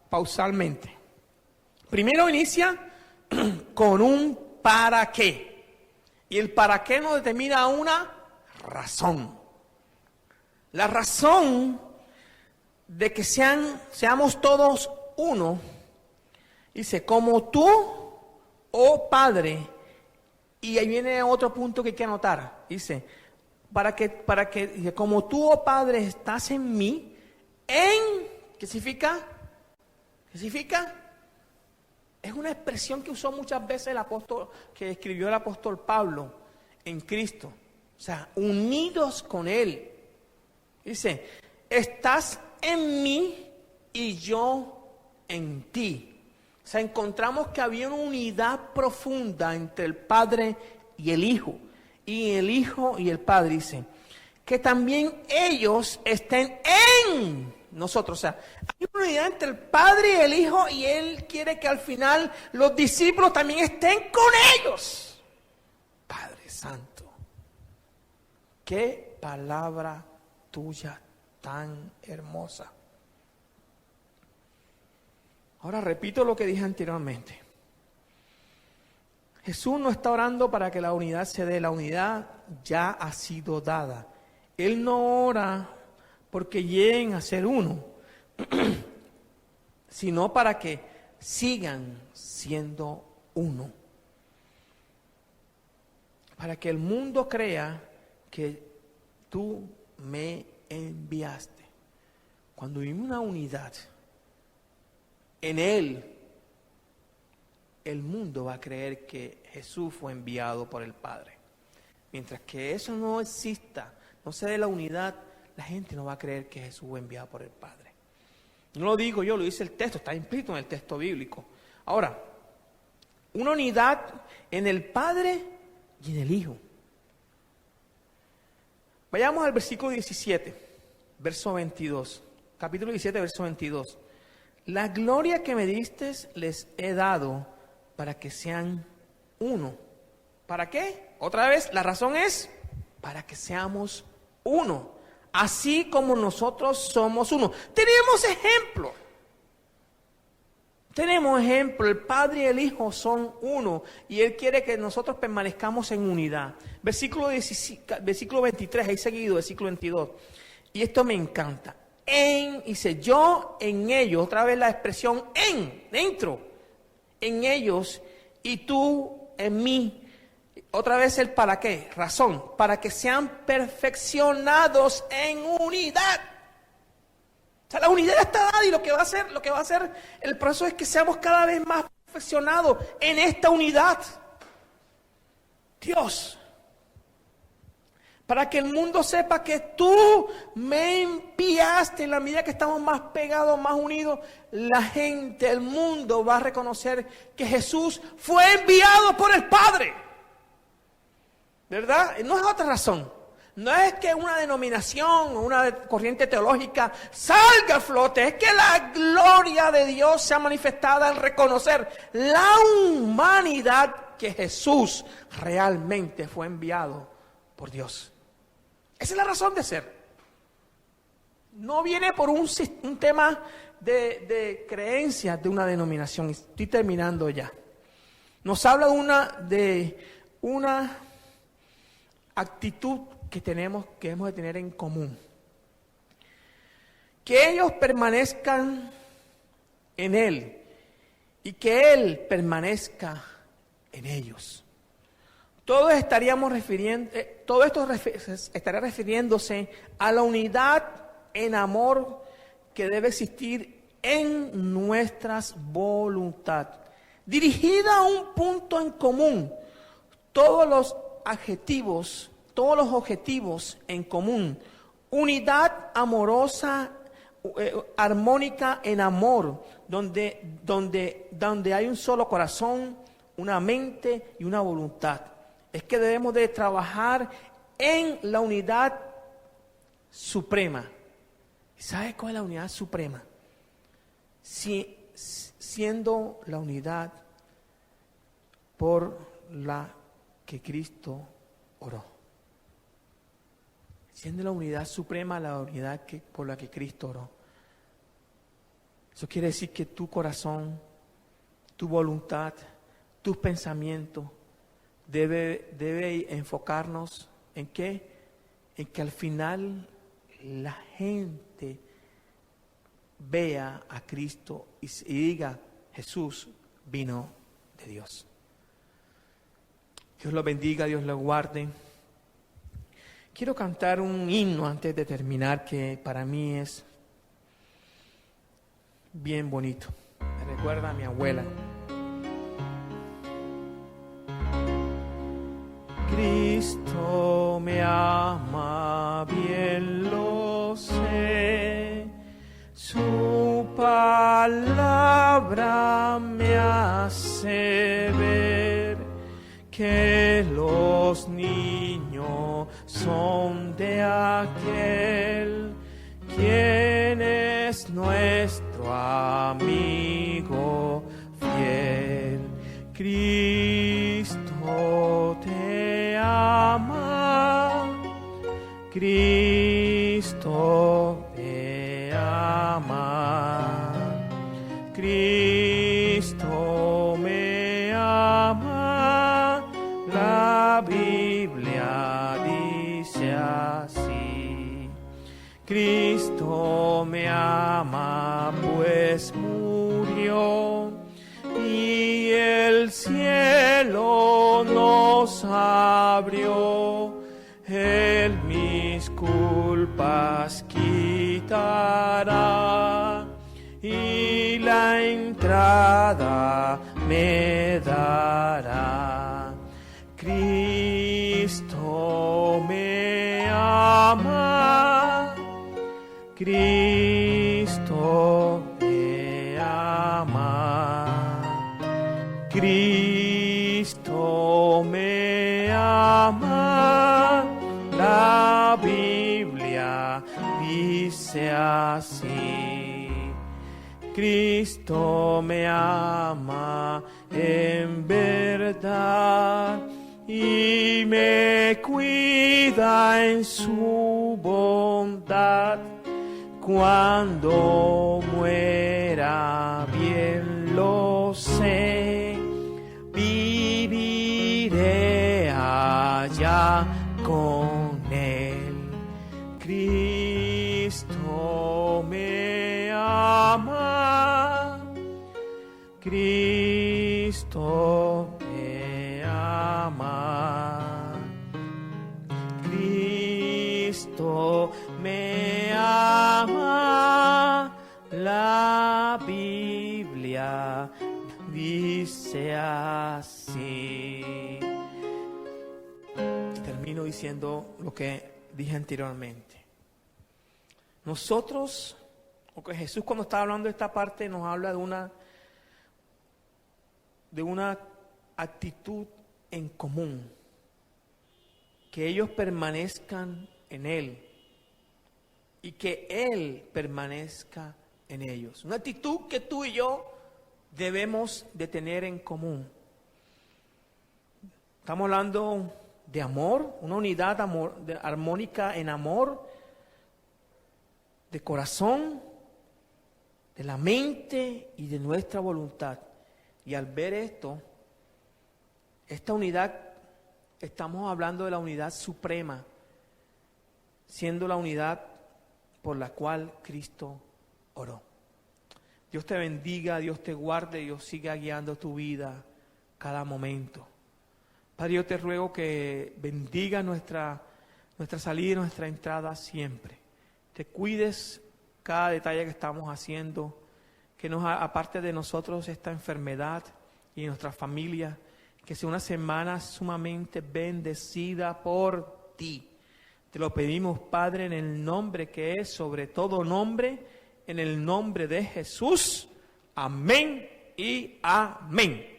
pausalmente. Primero inicia con un para qué. Y el para qué nos determina una razón. La razón de que seamos todos uno, dice, como tú, oh Padre, y ahí viene otro punto que hay que anotar, dice, para que dice, como tú, oh Padre, estás en mí, ¿qué significa? ¿Qué significa? Es una expresión que usó muchas veces el apóstol, que escribió el apóstol Pablo en Cristo. O sea, unidos con Él. Dice, estás en mí y yo en ti. O sea, encontramos que había una unidad profunda entre el Padre y el Hijo. Y el Hijo y el Padre, dice, que también ellos estén en nosotros. O sea, hay una unidad entre el Padre y el Hijo y Él quiere que al final los discípulos también estén con ellos. Padre Santo, qué palabra tuya tan hermosa. Ahora repito lo que dije anteriormente. Jesús no está orando para que la unidad se dé, la unidad ya ha sido dada. Él no ora porque lleguen a ser uno, sino para que sigan siendo uno. Para que el mundo crea que tú me enviaste. Cuando vivimos una unidad en Él, el mundo va a creer que Jesús fue enviado por el Padre. Mientras que eso no exista, no se dé la unidad, la gente no va a creer que Jesús fue enviado por el Padre. No lo digo yo, lo dice el texto, está implícito en el texto bíblico. Ahora, una unidad en el Padre y en el Hijo. Vayamos al versículo 17, verso 22. Capítulo 17, verso 22. La gloria que me diste les he dado para que sean uno. ¿Para qué? Otra vez, la razón es para que seamos uno. Así como nosotros somos uno. Tenemos ejemplo. Tenemos ejemplo. El Padre y el Hijo son uno. Y Él quiere que nosotros permanezcamos en unidad. Versículo 23, ahí seguido, versículo 22. Y esto me encanta. Dice, yo en ellos, otra vez la expresión dentro, en ellos y tú en mí. Otra vez el para qué, razón, para que sean perfeccionados en unidad. O sea, la unidad está dada y lo que va a hacer el proceso es que seamos cada vez más perfeccionados en esta unidad. Dios, para que el mundo sepa que tú me enviaste. En la medida que estamos más pegados, más unidos, la gente, el mundo va a reconocer que Jesús fue enviado por el Padre. ¿Verdad? No es otra razón. No es que una denominación o una corriente teológica salga a flote. Es que la gloria de Dios sea manifestada al reconocer la humanidad que Jesús realmente fue enviado por Dios. Esa es la razón de ser. No viene por un tema de creencias de una denominación. Estoy terminando ya. Nos habla de una actitud que hemos de tener en común. Que ellos permanezcan en Él y que Él permanezca en ellos. Todo esto estaría refiriéndose a la unidad en amor que debe existir en nuestras voluntad, dirigida a un punto en común. Todos los objetivos en común, unidad amorosa, armónica en amor, donde hay un solo corazón, una mente y una voluntad. Es que debemos de trabajar en la unidad suprema. ¿Sabe cuál es la unidad suprema? Siendo la unidad por la que Cristo oró. Siendo la unidad suprema, la unidad por la que Cristo oró. Eso quiere decir que tu corazón, tu voluntad, tus pensamientos debe enfocarnos en qué, en que al final la gente vea a Cristo y diga: Jesús vino de Dios. Dios lo bendiga, Dios lo guarde. Quiero cantar un himno antes de terminar que para mí es bien bonito. Me recuerda a mi abuela. Cristo me ama, bien lo sé. Su palabra me hace ver que los niños son de aquel quien es nuestro amigo fiel. Cristo te ama, Cristo te ama, Cristo me ama. La Biblia dice así: Cristo me ama, pues murió y el cielo nos abrió. Él mis culpas quitará y la entrada me dará. Cristo me ama, Cristo me ama, Cristo me ama. La Biblia dice así: Cristo me ama en verdad y me cuida en su bondad. Cuando muera, bien lo sé, viviré allá con él. Cristo me ama, Cristo me ama, Cristo me ama. La Biblia dice así. Termino diciendo lo que dije anteriormente. Nosotros, porque Jesús cuando está hablando de esta parte nos habla de una actitud en común, que ellos permanezcan en Él y que Él permanezca en ellos. Una actitud que tú y yo debemos de tener en común. Estamos hablando de amor, una unidad armónica en amor, de corazón, de la mente y de nuestra voluntad. Y al ver esto, esta unidad, estamos hablando de la unidad suprema, siendo la unidad por la cual Cristo oró. Dios te bendiga, Dios te guarde, Dios siga guiando tu vida cada momento. Padre, yo te ruego que bendiga nuestra salida y nuestra entrada siempre. Te cuides cada detalle que estamos haciendo, que nos aparte de nosotros esta enfermedad y de nuestra familia, que sea una semana sumamente bendecida por ti. Te lo pedimos, Padre, en el nombre que es sobre todo nombre, en el nombre de Jesús. Amén y amén.